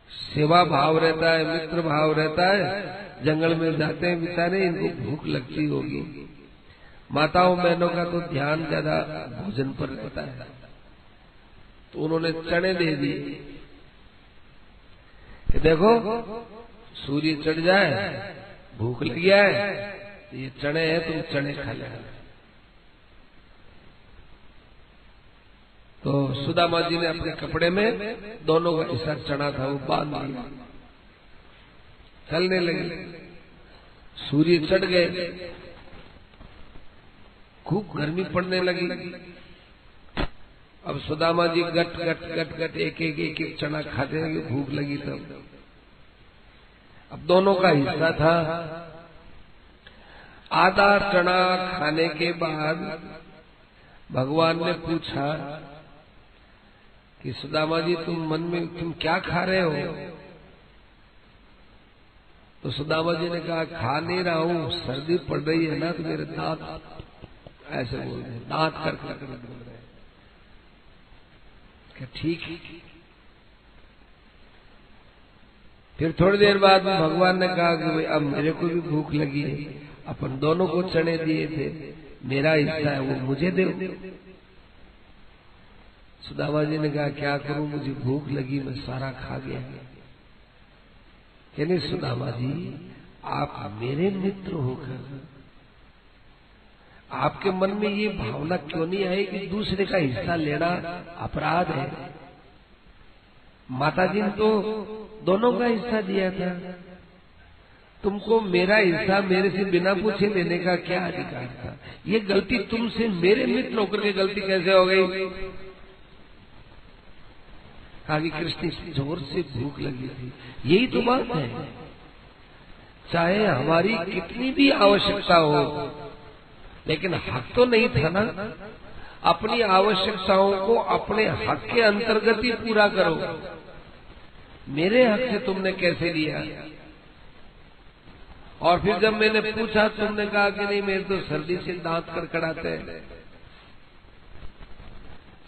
सेवा भाव रहता है, मित्र भाव रहता है। जंगल में जाते हैं बेचारे, इनको भूख लगती होगी। माताओं बहनों का तो ध्यान ज्यादा भोजन पर रहता है, तो उन्होंने चने दे दिए कि देखो सूर्य चढ़ जाए, भूख लग गया है, तो ये चने हैं, तुम चने खा लेना। तो सुदामा जी ने अपने कपड़े में दोनों का हिस्सा चना था वो बांध लिया, चलने लगे। सूर्य चढ़ गए, खूब गर्मी पड़ने लगी। अब सुदामा जी गट गट गट गट एक एक चना खाते लगे, भूख लगी तब। अब दोनों का हिस्सा था। आधा चना खाने के बाद भगवान ने पूछा कि सुदामा जी तुम क्या खा रहे हो? तो सुदामा जी ने कहा खा नहीं रहा हूं, सर्दी पड़ रही है ना तो मेरे दांत ऐसे बोल रहे, दांत कर बोल रहे। क्या ठीक है? फिर थोड़ी देर बाद में भगवान ने कहा कि भाई अब मेरे को भी भूख लगी है, अपन दोनों को चने दिए थे, मेरा हिस्सा है वो मुझे दो। सुदामा जी ने कहा क्या करूं, मुझे भूख लगी, मैं सारा खा गया। यानी सुदामा जी आप मेरे मित्र होकर आपके मन में ये भावना क्यों नहीं आई कि दूसरे का हिस्सा लेना अपराध है? माताजी ने तो दोनों का हिस्सा दिया था, तुमको मेरा हिस्सा मेरे से बिना पूछे लेने का क्या अधिकार था? ये गलती तुमसे मेरे मित्र होकर के गलती कैसे हो गई? कहा कि कृष्ण जोर से भूख लगी थी। यही तो बात है, चाहे हमारी कितनी भी आवश्यकता हो, लेकिन हक तो नहीं था ना। अपनी आवश्यकताओं को अपने हक के अंतर्गत ही पूरा करो। मेरे हक से तुमने कैसे लिया? और फिर जब मैंने पूछा तुमने कहा कि नहीं मेरे तो सर्दी से दांत कड़कड़ाते हैं।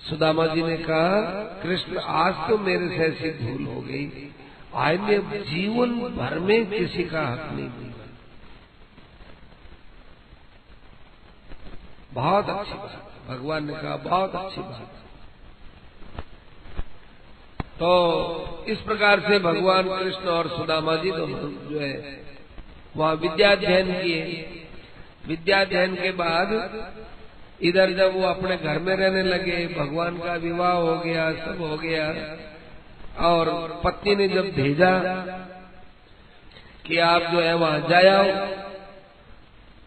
सुदामा जी ने कहा कृष्ण आज तो मेरे से ऐसी भूल हो गई, आज मैं जीवन भर में किसी का हक नहीं दूंगा। बहुत अच्छी बात, भगवान ने कहा बहुत अच्छी बात। तो इस प्रकार से भगवान कृष्ण और सुदामा जी दोनों जो है वहां विद्याध्ययन किए। विद्याध्ययन के बाद इधर जब वो अपने घर में रहने लगे, भगवान का विवाह हो गया, सब हो गया, और पत्नी ने जब भेजा कि आप जो है वहां जाओ,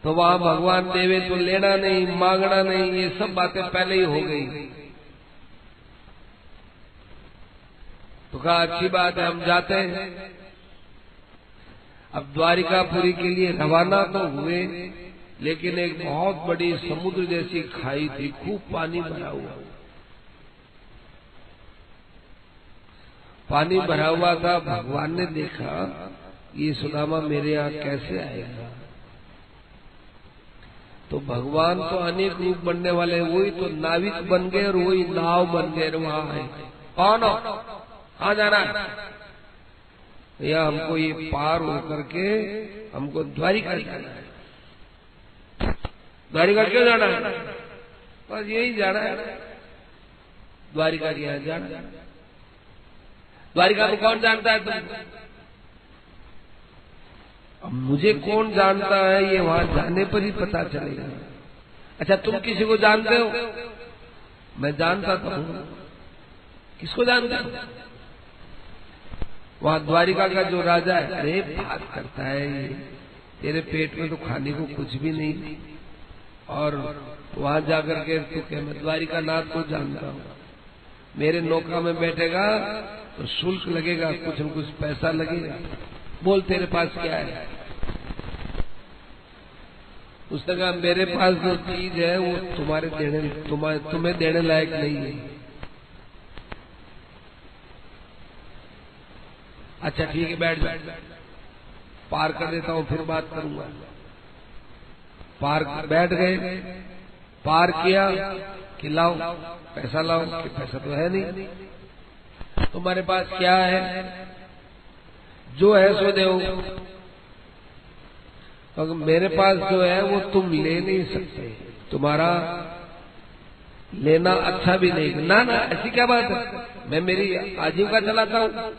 तो वहां भगवान देवे तो लेना नहीं, मांगना नहीं, ये सब बातें पहले ही हो गई। तो कहा अच्छी बात है, हम जाते हैं। अब द्वारिकापुरी के लिए रवाना तो हुए, लेकिन एक बहुत बड़ी समुद्र जैसी खाई थी, खूब पानी भरा हुआ। पानी भरा हुआ था। भगवान ने देखा ये सुदामा मेरे यहाँ कैसे आएगा। तो भगवान तो अनेक रूप बनने वाले, वही तो नाविक बन गए और वही नाव बन गए। वहां है कौन हो, कहाँ जाना है? या हमको ये पार होकर के हमको द्वारिका जाना है। द्वारिका क्यों जाना है? बस यही जाना है, द्वारिका के यहाँ जाना है। द्वारिका तो कौन जानता है तुमको? अब मुझे कौन जानता है ये वहां जाने पर ही पता चलेगा। अच्छा तुम किसी को जानते हो? मैं जानता तो हूं। किसको जानते हो? वहां द्वारिका का जो राजा है। अरे बात करता है ये, तेरे पेट में तो खाने को कुछ भी नहीं, और वहां जाकर के तू क्या मैं द्वारिका नाथ को जानता हूं। मेरे नौका में बैठेगा तो शुल्क लगेगा, कुछ न कुछ पैसा लगेगा। बोल तेरे पास क्या है? उसने कहा मेरे पास जो चीज है वो तुम्हें देने लायक नहीं है। अच्छा ठीक है बैठ जा, पार कर देता हूँ फिर बात करूंगा। पार बैठ गए, पार किया कि लाओ पैसा, लाओ कि पैसा तो है नहीं। तुम्हारे पास क्या है? जो है सो दो। तो मेरे पास जो है वो तुम ले नहीं सकते, तुम्हारा लेना अच्छा भी नहीं। ना ना ऐसी क्या बात है, मैं मेरी आजीविका चलाता हूँ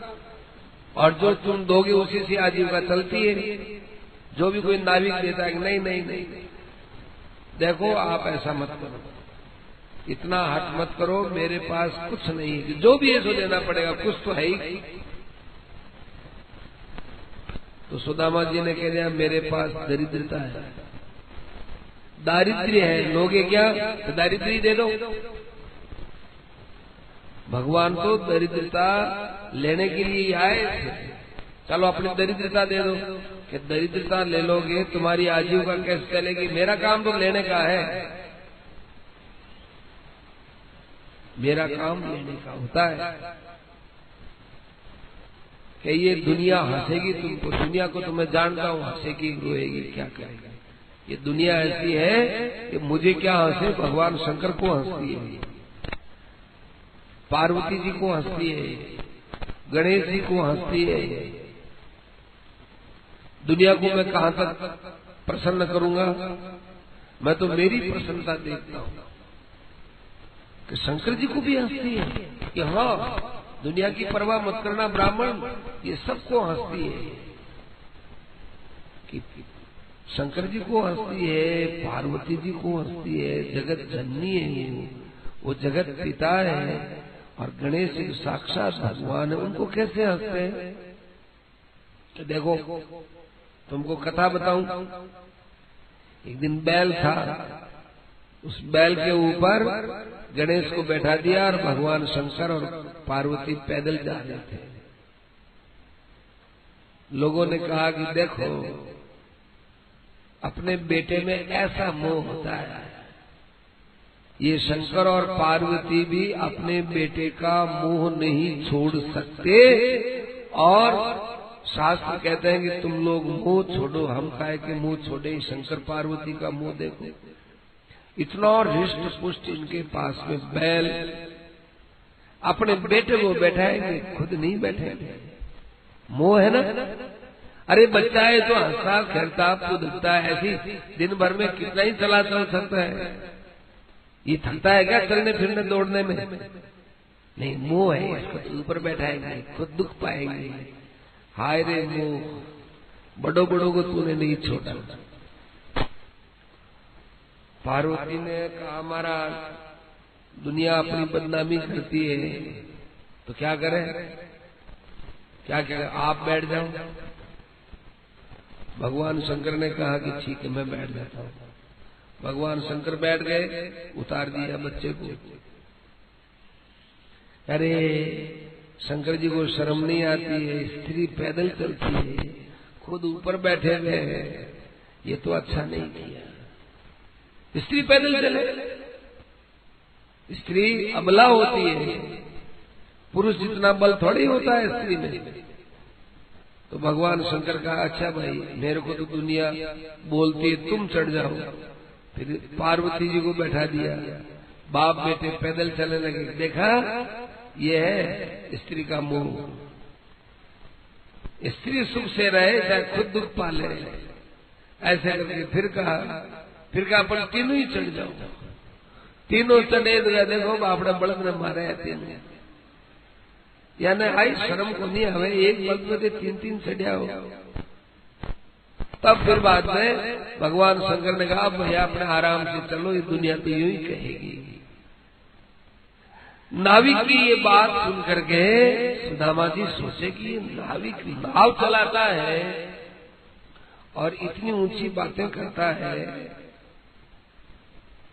और जो तुम दोगे उसी से आजीविका चलती है। जो भी कोई नाविक देता है नहीं नहीं नहीं, देखो आप ऐसा मत करो, इतना हट मत करो, मेरे पास कुछ नहीं है, जो भी है सो देना पड़ेगा, कुछ तो है ही। तो सुदामा जी ने कह दिया मेरे पास दरिद्रता है, दारिद्र्य है, लोगे क्या? तो दारिद्र्य दे दो। भगवान तो दरिद्रता लेने के लिए आए थे, चलो अपनी दरिद्रता दे दो। कि दरिद्रता ले लोगे तुम्हारी आजीविका कैसे चलेगी? मेरा काम तो लेने का है। मेरा काम लेने का होता है कि ये दुनिया हंसेगी तुमको, दुनिया को तो मैं जानता हूँ, हंसेगी रोएगी क्या करेगी। ये दुनिया ऐसी है कि मुझे क्या हंसे, भगवान शंकर को हंसती है, पार्वती जी को हंसती है, गणेश जी को हंसती है। दुनिया को मैं कहां तक प्रसन्न करूंगा, मैं तो मेरी प्रसन्नता देखता हूं कि शंकर जी को भी हंसती है कि हाँ दुनिया की परवाह मत करना ब्राह्मण, ये सबको हंसती है कि शंकर जी को हंसती है, पार्वती जी को हंसती है, जगत जननी है वो जगत पिता है, और गणेश जी साक्षात भगवान है, उनको कैसे हंसते हैं। तो देखो तुमको कथा बताऊं, एक दिन बैल था, उस बैल के ऊपर गणेश को बैठा दिया और भगवान शंकर और पार्वती पैदल जा रहे थे। लोगों ने कहा कि देखो अपने बेटे में ऐसा मोह होता है, ये शंकर और पार्वती भी अपने बेटे का मोह नहीं छोड़ सकते, और शास्त्र कहते हैं कि तुम लोग मोह छोड़ो, हम काहे के मोह छोड़े, शंकर पार्वती का मोह देखो, इतना हृष्ट पुष्ट इनके पास में बैल अपने बेटे को बैठाएंगे, खुद नहीं बैठेंगे, मोह है ना। अरे बच्चा है तो हंसता खेलता कूदता है, ऐसी दिन भर में कितना ही चल सकता है, ये थकता है क्या चलने फिरने दौड़ने में, नहीं मोह है, इसको तो ऊपर बैठाएंगे, खुद दुख पाएंगे। हाय रे मोह, बड़ों बड़ों को तूने नहीं छोड़ा। पार्वती ने कहा हमारा दुनिया अपनी बदनामी करती है तो क्या करें, क्या क्या आप बैठ जाओ। भगवान शंकर ने कहा कि ठीक है मैं बैठ जाता हूँ। भगवान शंकर बैठ गए, उतार दिया बच्चे को। अरे शंकर जी को शर्म नहीं आती है, स्त्री पैदल चलती है, खुद ऊपर बैठे हुए हैं, ये तो अच्छा नहीं किया। स्त्री पैदल चले, स्त्री अबला होती है, पुरुष जितना बल थोड़ी होता है स्त्री में। तो भगवान शंकर कहा अच्छा भाई मेरे को तो दुनिया बोलती है तुम चढ़ जाओ। फिर पार्वती जी को बैठा दिया, बाप बेटे पैदल चलने लगे। देखा ये है स्त्री का मोह, स्त्री सुख से रहे चाहे खुद दुख पाले, ऐसे करके फिर कहा अपन तीनों ही चढ़ जाओ। तीनों चढ़े देखो बापड़ा बड़क ने मारे है तीनों, यानी आई शर्म को नहीं हमें एक बल्ब में तीन तीन चढ़िया हो। तब फिर बाद में भगवान शंकर ने कहा भैया अपने आराम से चलो, ये दुनिया तो यूं ही कहेगी। नाविक की ये बात सुन करके सुदामा जी सोचे कि नाविक नाव चलाता है और इतनी ऊंची बातें करता है,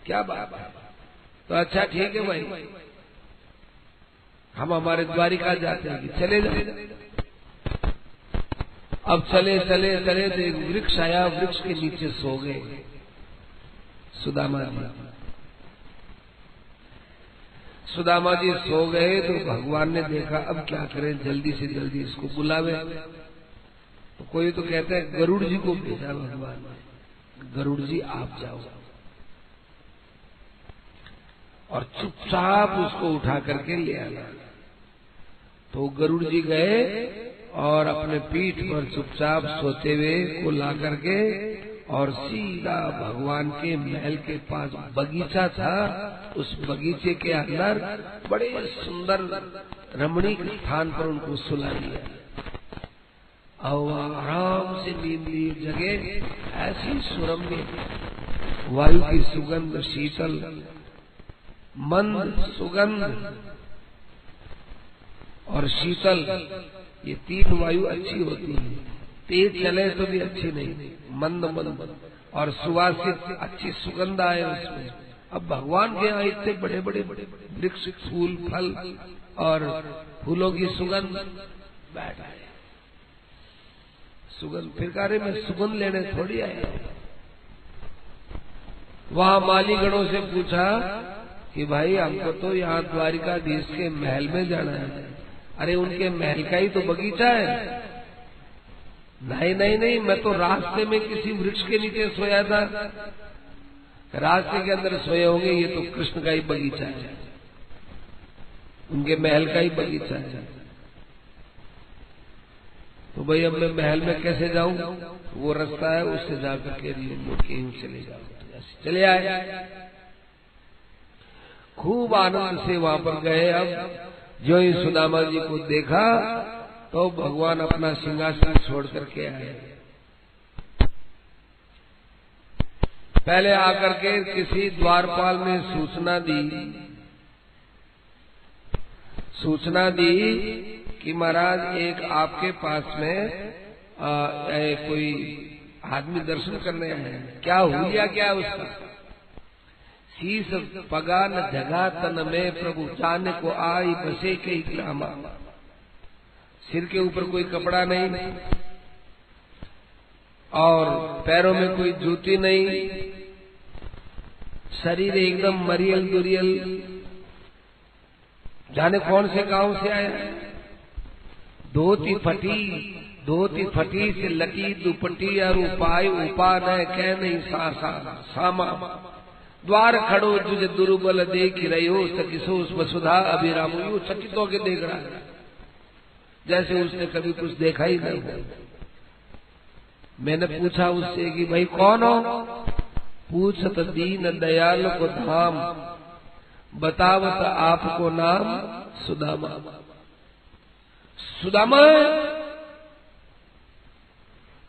क्या बात है। तो अच्छा ठीक है भाई हम हमारे द्वारिका जाते हैं, चले जाए। अब चले चले चले तो एक वृक्ष आया, वृक्ष के नीचे सो गए सुदामा जी। सुदामा जी सो गए तो भगवान ने देखा अब क्या करें, जल्दी से जल्दी इसको बुलावे। तो कोई तो कहते हैं गरुड़ जी को भेजा भगवान ने, गरुड़ जी आप जाओ और चुपचाप उसको उठा करके ले आना। तो गरुड़ जी गए और अपने पीठ पर चुपचाप सोते हुए को ला करके और सीधा भगवान के महल के पास बगीचा था, उस बगीचे के अंदर बड़े सुंदर रमणीक स्थान पर उनको सुला दिया और आराम से नींद ली। जगह ऐसी सुरम्य, वायु की सुगंध, शीतल मंद सुगंध और शीतल, ये तीन वायु अच्छी होती है। तेज चले तो भी अच्छी नहीं, मंद मंद और सुवासित अच्छी सुगंध आए उसमें। अब भगवान के यहाँ इतने बड़े बड़े वृक्ष, फूल, फल और फूलों की सुगंध बैठ आए। सुगंध फिर कार्य में सुगंध लेने थोड़ी आए। वहां मालीगणों से पूछा कि भाई हमको तो यहाँ द्वारिकाधीश के महल में जाना है। अरे उनके महल का ही तो बगीचा है। नहीं नहीं नहीं, मैं तो रास्ते में किसी वृक्ष के नीचे सोया था। रास्ते के अंदर सोए होंगे, ये तो कृष्ण का ही बगीचा है, उनके महल का ही बगीचा है। तो भाई अब मैं महल में कैसे जाऊं? वो रास्ता है, उससे जाकर के कहीं चले जाओ। चले आए, खूब आनंद से वहां पर गए। अब जो ही सुदामा जी को देखा तो भगवान अपना सिंहासन छोड़ करके आए। पहले आकर के किसी द्वारपाल ने सूचना दी कि महाराज एक आपके पास में कोई आदमी दर्शन करने आए हैं। क्या हुलिया क्या है उसका? शीस पगा न जगा तन में प्रभु जाने को आई बसे के ग्रामा। सिर के ऊपर कोई कपड़ा नहीं और पैरों में कोई जूती नहीं, शरीर एकदम मरियल दुरियल, जाने कौन से गांव से आया। धोती फटी से लकी दुपट्टी और उपाय उपा न कह नहीं सामा। द्वार खड़ो तुझे दुर्बल देख रही हो सकिसो वसुधा अभिराम। यू चकित होके देख रहा है जैसे उसने कभी कुछ देखा ही नहीं हो। मैंने पूछा उससे कि भाई कौन हो? पूछत दीन दयाल को धाम, बतावत आपको नाम सुदामा। सुदामा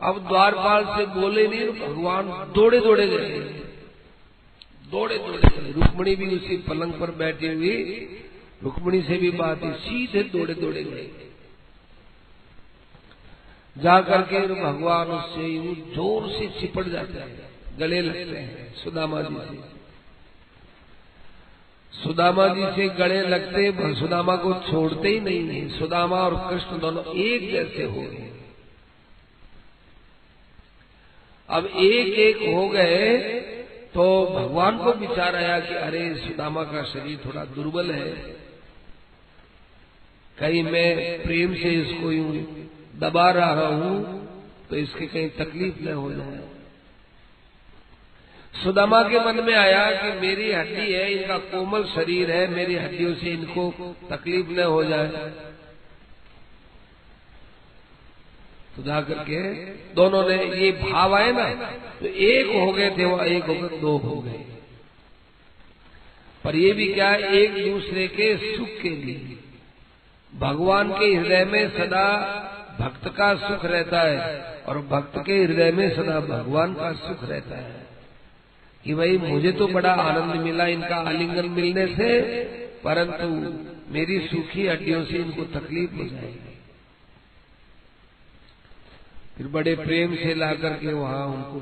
अब द्वारपाल से बोले नहीं, भगवान दौड़े दौड़े गए, रुक्मिणी भी उसी पलंग पर बैठी हुई, रुक्मिणी से भी बात है, सीधे दौड़े गए। जाकर के भगवान उससे जोर से चिपट जाते हैं, गले लगते हैं सुदामा जी से। सुदामा जी से गले लगते, सुदामा को छोड़ते ही नहीं है। सुदामा और कृष्ण दोनों एक जैसे हो गए। अब एक हो गए तो भगवान को विचार आया कि अरे सुदामा का शरीर थोड़ा दुर्बल है, कहीं मैं प्रेम से इसको यूं दबा रहा हूं तो इसके कहीं तकलीफ न हो जाए। सुदामा के मन में आया कि मेरी हड्डी है, इनका कोमल शरीर है, मेरी हड्डियों से इनको तकलीफ न हो जाए। तो जाकर के दोनों ने ये भाव आए ना, तो एक हो गए थे, वो एक होकर दो हो गए। पर ये भी क्या, एक दूसरे के सुख के लिए। भगवान के हृदय में सदा भक्त का सुख रहता है और भक्त के हृदय में सदा भगवान का सुख रहता है कि भाई मुझे तो बड़ा आनंद मिला इनका आलिंगन मिलने से, परंतु मेरी सूखी हड्डियों से इनको तकलीफ हो जाएगी। फिर बड़े प्रेम से लाकर के वहां उनको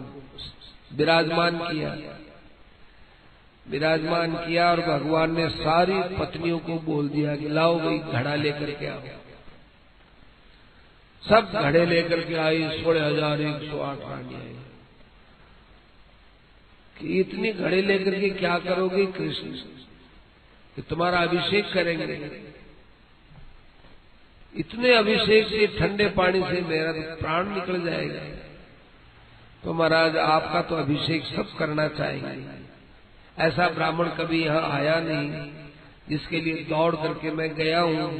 विराजमान किया और भगवान ने सारी पत्नियों को बोल दिया कि लाओ भाई घड़ा लेकर के आओ। सब घड़े लेकर के आई, 16,108 रानी आई। कि इतनी घड़े लेकर के क्या करोगे कृष्ण? कि तुम्हारा अभिषेक करेंगे। इतने अभिषेक से, ठंडे पानी से मेरा तो प्राण निकल जाएगा। तो महाराज आपका तो अभिषेक सब करना चाहिए। ऐसा ब्राह्मण कभी यहाँ आया नहीं जिसके लिए दौड़ करके मैं गया हूँ,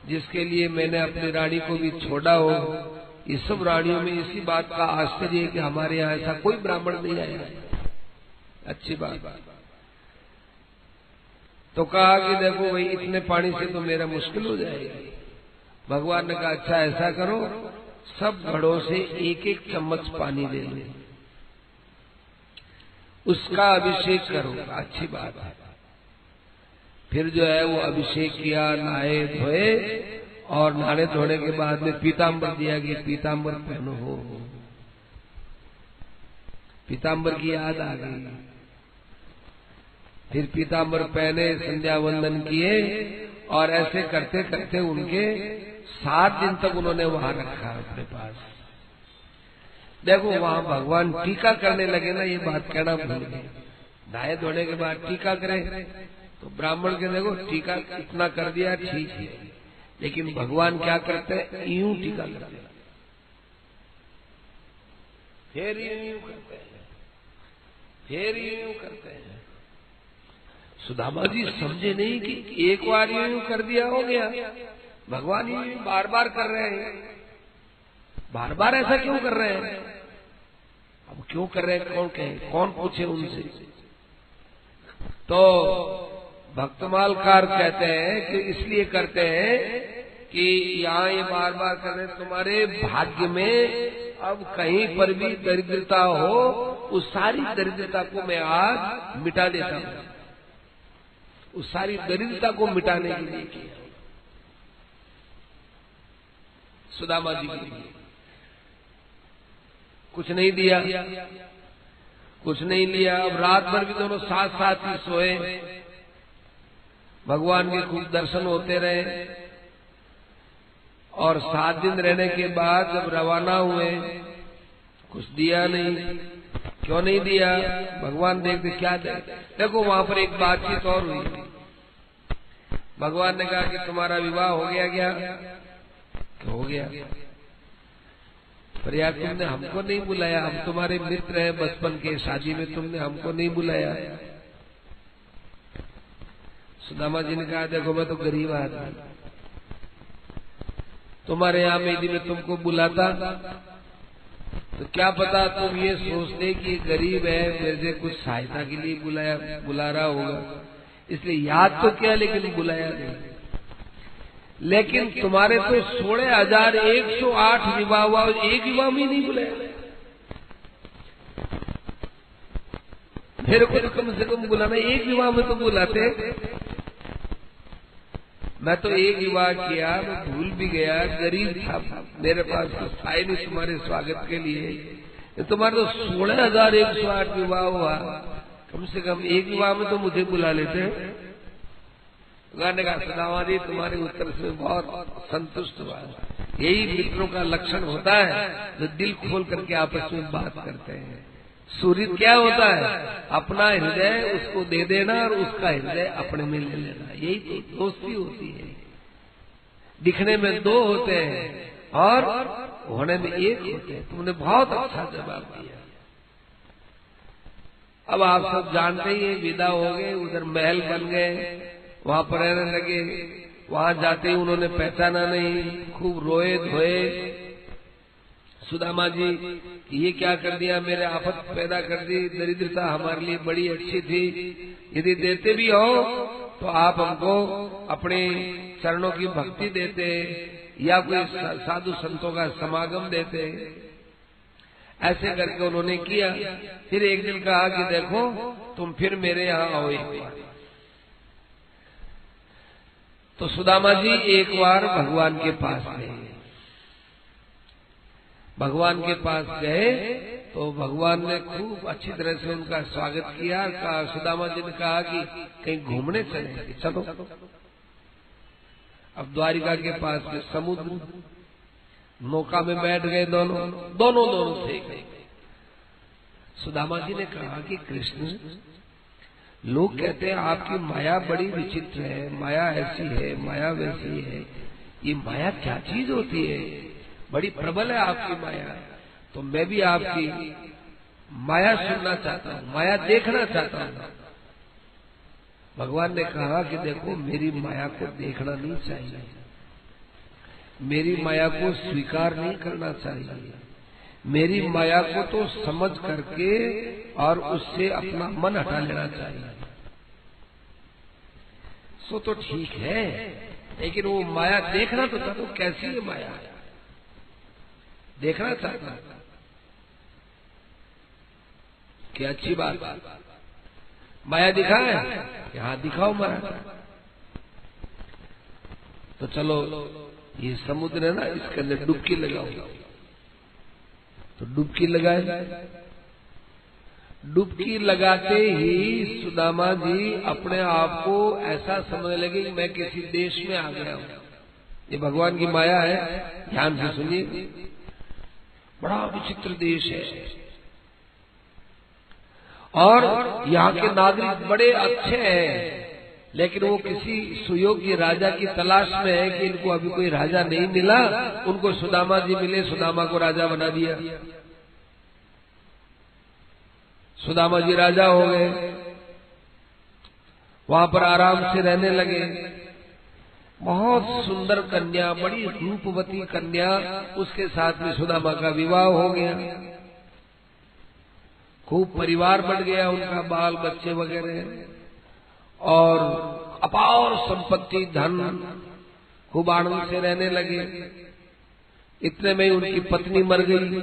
जिसके लिए मैंने अपनी रानी को भी छोड़ा हो। ये सब रानियों में इसी बात का आश्चर्य है कि हमारे यहाँ ऐसा कोई ब्राह्मण नहीं आया। अच्छी बात। तो कहा कि देखो भाई इतने पानी से तो मेरा मुश्किल हो जाएगा। भगवान ने कहा अच्छा ऐसा करो, सब घड़ों से एक एक चम्मच पानी ले लो, उसका अभिषेक करो। अच्छी बात है। फिर जो है वो अभिषेक किया, नहाए धोए, और नहाने धोने के बाद में पीताम्बर दिया कि पीताम्बर पहनो हो। पीताम्बर की याद आ गई। फिर पीताम्बर पहने, संध्या वंदन किए, और ऐसे करते करते उनके 7 दिन तक उन्होंने वहां रखा अपने पास। देखो वहां भगवान टीका करने लगे ना, ये बात कहना भूल गए। नहाए धोने के बाद टीका करें तो ब्राह्मण के देखो टीका इतना कर दिया ठीक है, लेकिन भगवान क्या करते हैं, यूं टीका करते हैं, फिर यूं करते हैं, फिर यूं करते हैं। सुदामा जी समझे नहीं कि एक बार यूं कर दिया हो गया, भगवान यूं बार बार कर रहे हैं, बार बार ऐसा क्यों कर रहे हैं, अब क्यों कर रहे हैं, कौन कहे, कौन पूछे उनसे। तो भक्तमालकार कहते हैं कि इसलिए करते हैं कि यहाँ ये बार बार कर रहे, तुम्हारे भाग्य में अब कहीं पर भी दरिद्रता हो, उस सारी दरिद्रता को मैं आज मिटा देता हूँ, उस सारी दरिद्रता को मिटाने के लिए किया सुदामा जी के लिए। कुछ नहीं दिया, कुछ नहीं लिया। अब रात भर भी दोनों साथ साथ ही सोए, भगवान के खूब दर्शन होते रहे, और 7 दिन रहने के बाद जब रवाना हुए, कुछ दिया नहीं। क्यों नहीं दिया, भगवान देखते क्या दे। देखो वहां पर एक बातचीत और हुई, भगवान ने कहा कि तुम्हारा विवाह हो गया क्या, हो गया, पर यार तुमने हमको नहीं बुलाया, हम तुम्हारे मित्र हैं बचपन के, शादी में तुमने हमको नहीं बुलाया। सुदामा जी ने कहा देखो मैं तो गरीब आदमी, तुम्हारे यहाँ में यदि मैं तुमको बुलाता तो क्या पता तुम ये सोचते कि गरीब है, मेरे से कुछ सहायता के लिए बुला रहा होगा, इसलिए याद तो किया लेकिन बुलाया नहीं। लेकिन तुम्हारे तो 16,108 विवाह हुआ, एक विवाह में नहीं बुलाया, मेरे को तो कम से कम बुलाना, एक विवाह में तो बुलाते। मैं तो एक विवाह किया, मैं भूल भी गया, गरीब था, मेरे पास कुछ था नहीं तुम्हारे स्वागत के लिए। तुम्हारे तो 16,108 विवाह हुआ, कम से कम एक विवाह में तो मुझे बुला लेते। गाने का सुदामा जी तुम्हारे उत्तर से बहुत संतुष्ट हुआ। यही मित्रों का लक्षण होता है, जो दिल खोल करके आपस में बात करते हैं। सूर्य क्या होता है, अपना हृदय उसको दे देना और उसका हृदय अपने में ले लेना, यही तो दोस्ती होती है। दिखने में 2 होते हैं और होने में 1 होते हैं। तुमने बहुत अच्छा जवाब दिया। अब आप सब जानते ही हैं, विदा हो गए, उधर महल बन गए, वहां पर रहने लगे। वहां जाते ही उन्होंने पहचाना नहीं, खूब रोए धोए सुदामा जी कि ये क्या कर दिया, मेरे आफत पैदा कर दी, दरिद्रता हमारे लिए बड़ी अच्छी थी, यदि देते भी हो तो आप हमको अपने चरणों की भक्ति देते या कोई साधु संतों का समागम देते। ऐसे करके उन्होंने किया। फिर एक दिन कहा कि देखो तुम फिर मेरे यहाँ आओ एक बार। तो सुदामा जी एक बार भगवान के पास गए। भगवान के पास गए तो भगवान ने खूब अच्छी तरह से उनका स्वागत किया। सुदामा जी ने कहा कि कहीं घूमने चले, चलो। अब द्वारिका के पास में समुद्र, नौका में बैठ गए दोनों थे। सुदामा जी ने कहा कि कृष्ण, लोग कहते हैं आपकी माया बड़ी विचित्र है, माया ऐसी है, माया वैसी है, ये माया क्या चीज होती है, बड़ी प्रबल है आपकी माया। तो मैं भी आपकी माया सुनना चाहता हूँ, माया देखना चाहता हूँ। भगवान ने कहा कि देखो मेरी माया को देखना नहीं चाहिए, मेरी माया को स्वीकार नहीं करना चाहिए, मेरी माया को तो समझ करके और उससे अपना मन हटा लेना चाहिए। सो तो ठीक है, लेकिन वो माया देखना तो चाहता हूं, कैसी है माया, देखना चाहता हूं। क्या अच्छी बात, माया दिखाए, यहाँ दिखाओ माया। तो चलो ये समुद्र है ना, इसके अंदर डुबकी लगाओ। तो डुबकी लगाए। डुबकी लगाते ही सुदामा जी अपने आप को ऐसा समझने लगे कि मैं किसी देश में आ गया हूं। ये भगवान की माया है, ध्यान से सुनिए। बड़ा विचित्र देश है और यहाँ के नागरिक बड़े अच्छे हैं, लेकिन वो किसी सुयोग्य राजा की तलाश में है कि इनको अभी कोई राजा नहीं मिला। उनको सुदामा जी मिले, सुदामा को राजा बना दिया। सुदामा जी राजा हो गए, वहां पर आराम से रहने लगे। बहुत सुंदर कन्या, बड़ी रूपवती कन्या, उसके साथ में सुदामा का विवाह हो गया। खूब परिवार बढ़ गया उनका, बाल बच्चे वगैरह, और अपार संपत्ति, धन, खूब आनंद से रहने लगे। इतने में उनकी पत्नी मर गई।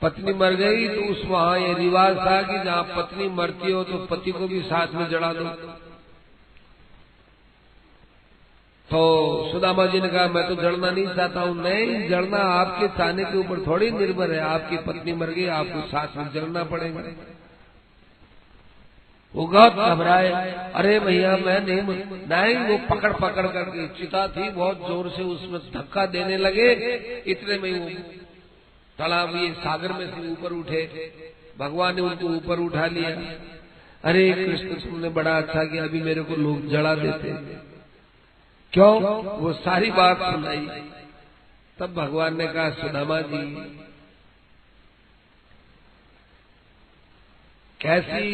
पत्नी मर गई तो उस वहां ये रिवाज था कि जहां पत्नी मरती हो तो पति को भी साथ में जला दो। तो सुदामा जी ने कहा मैं तो जड़ना नहीं चाहता हूं। नहीं, जड़ना आपके चाहने के ऊपर थोड़ी निर्भर है। आपकी पत्नी मर गई, आपको साथ में जलना पड़ेगा। वो बहुत घबराए, अरे भैया मैं नहीं। वो पकड़ पकड़ करके, चिता थी बहुत जोर से, उसमें धक्का देने लगे। इतने में वो तालाब, ये सागर में से ऊपर उठे। भगवान ने उनको ऊपर उठा लिया। अरे कृष्ण, तुमने बड़ा अच्छा किया, अभी मेरे को लोग जला देते। क्यों? वो सारी बात सुनाई। तब भगवान ने कहा सुदामा जी, कैसी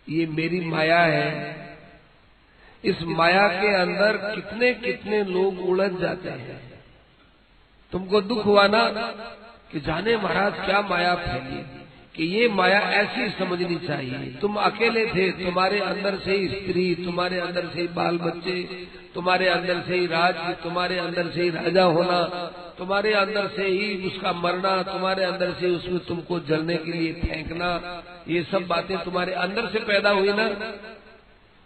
ये मेरी माया है। इस माया के अंदर कितने कितने लोग उलझ जाते हैं। तुमको दुख हुआ ना कि जाने महाराज क्या माया फैली, कि ये माया ऐसी समझनी चाहिए। तुम अकेले थे, तुम्हारे अंदर से ही स्त्री, तुम्हारे अंदर से ही बाल बच्चे, तुम्हारे अंदर से ही राज्य, तुम्हारे अंदर से ही राजा होना, तुम्हारे अंदर से ही उसका मरना, तुम्हारे अंदर से उसमें तुमको जलने के लिए फेंकना, ये सब बातें तुम्हारे अंदर से पैदा हुई ना।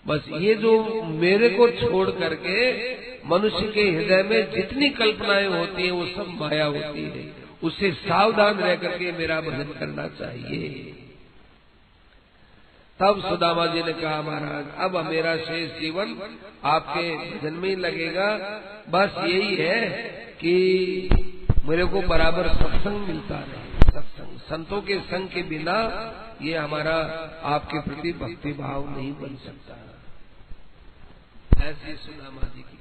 बस ये जो मेरे को छोड़ करके मनुष्य के हृदय में जितनी कल्पनाएं होती हैं वो सब माया होती है। उससे सावधान रह करके मेरा भजन करना चाहिए। तब सुदामा जी ने कहा महाराज, अब मेरा शेष जीवन आपके भजन में ही लगेगा। बस यही है कि मेरे को बराबर सत्संग मिलता रहे। सत्संग, संतों के संग के बिना ये हमारा आपके प्रति भक्ति भाव नहीं बन सकता। ऐसी सुदामा जी की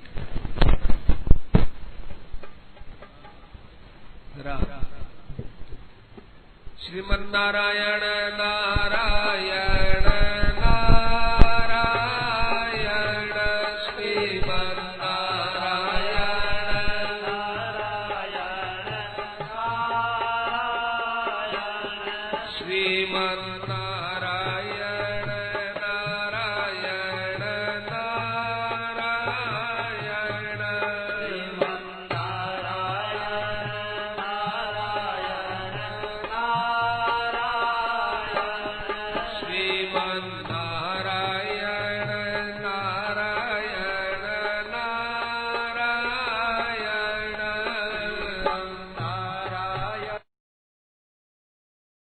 श्रीमन्नारायण नारायण नारायण श्रीमन्नारायण नारायण श्रीमन्नारायण नारायण नारायण श्रीमन्नारायण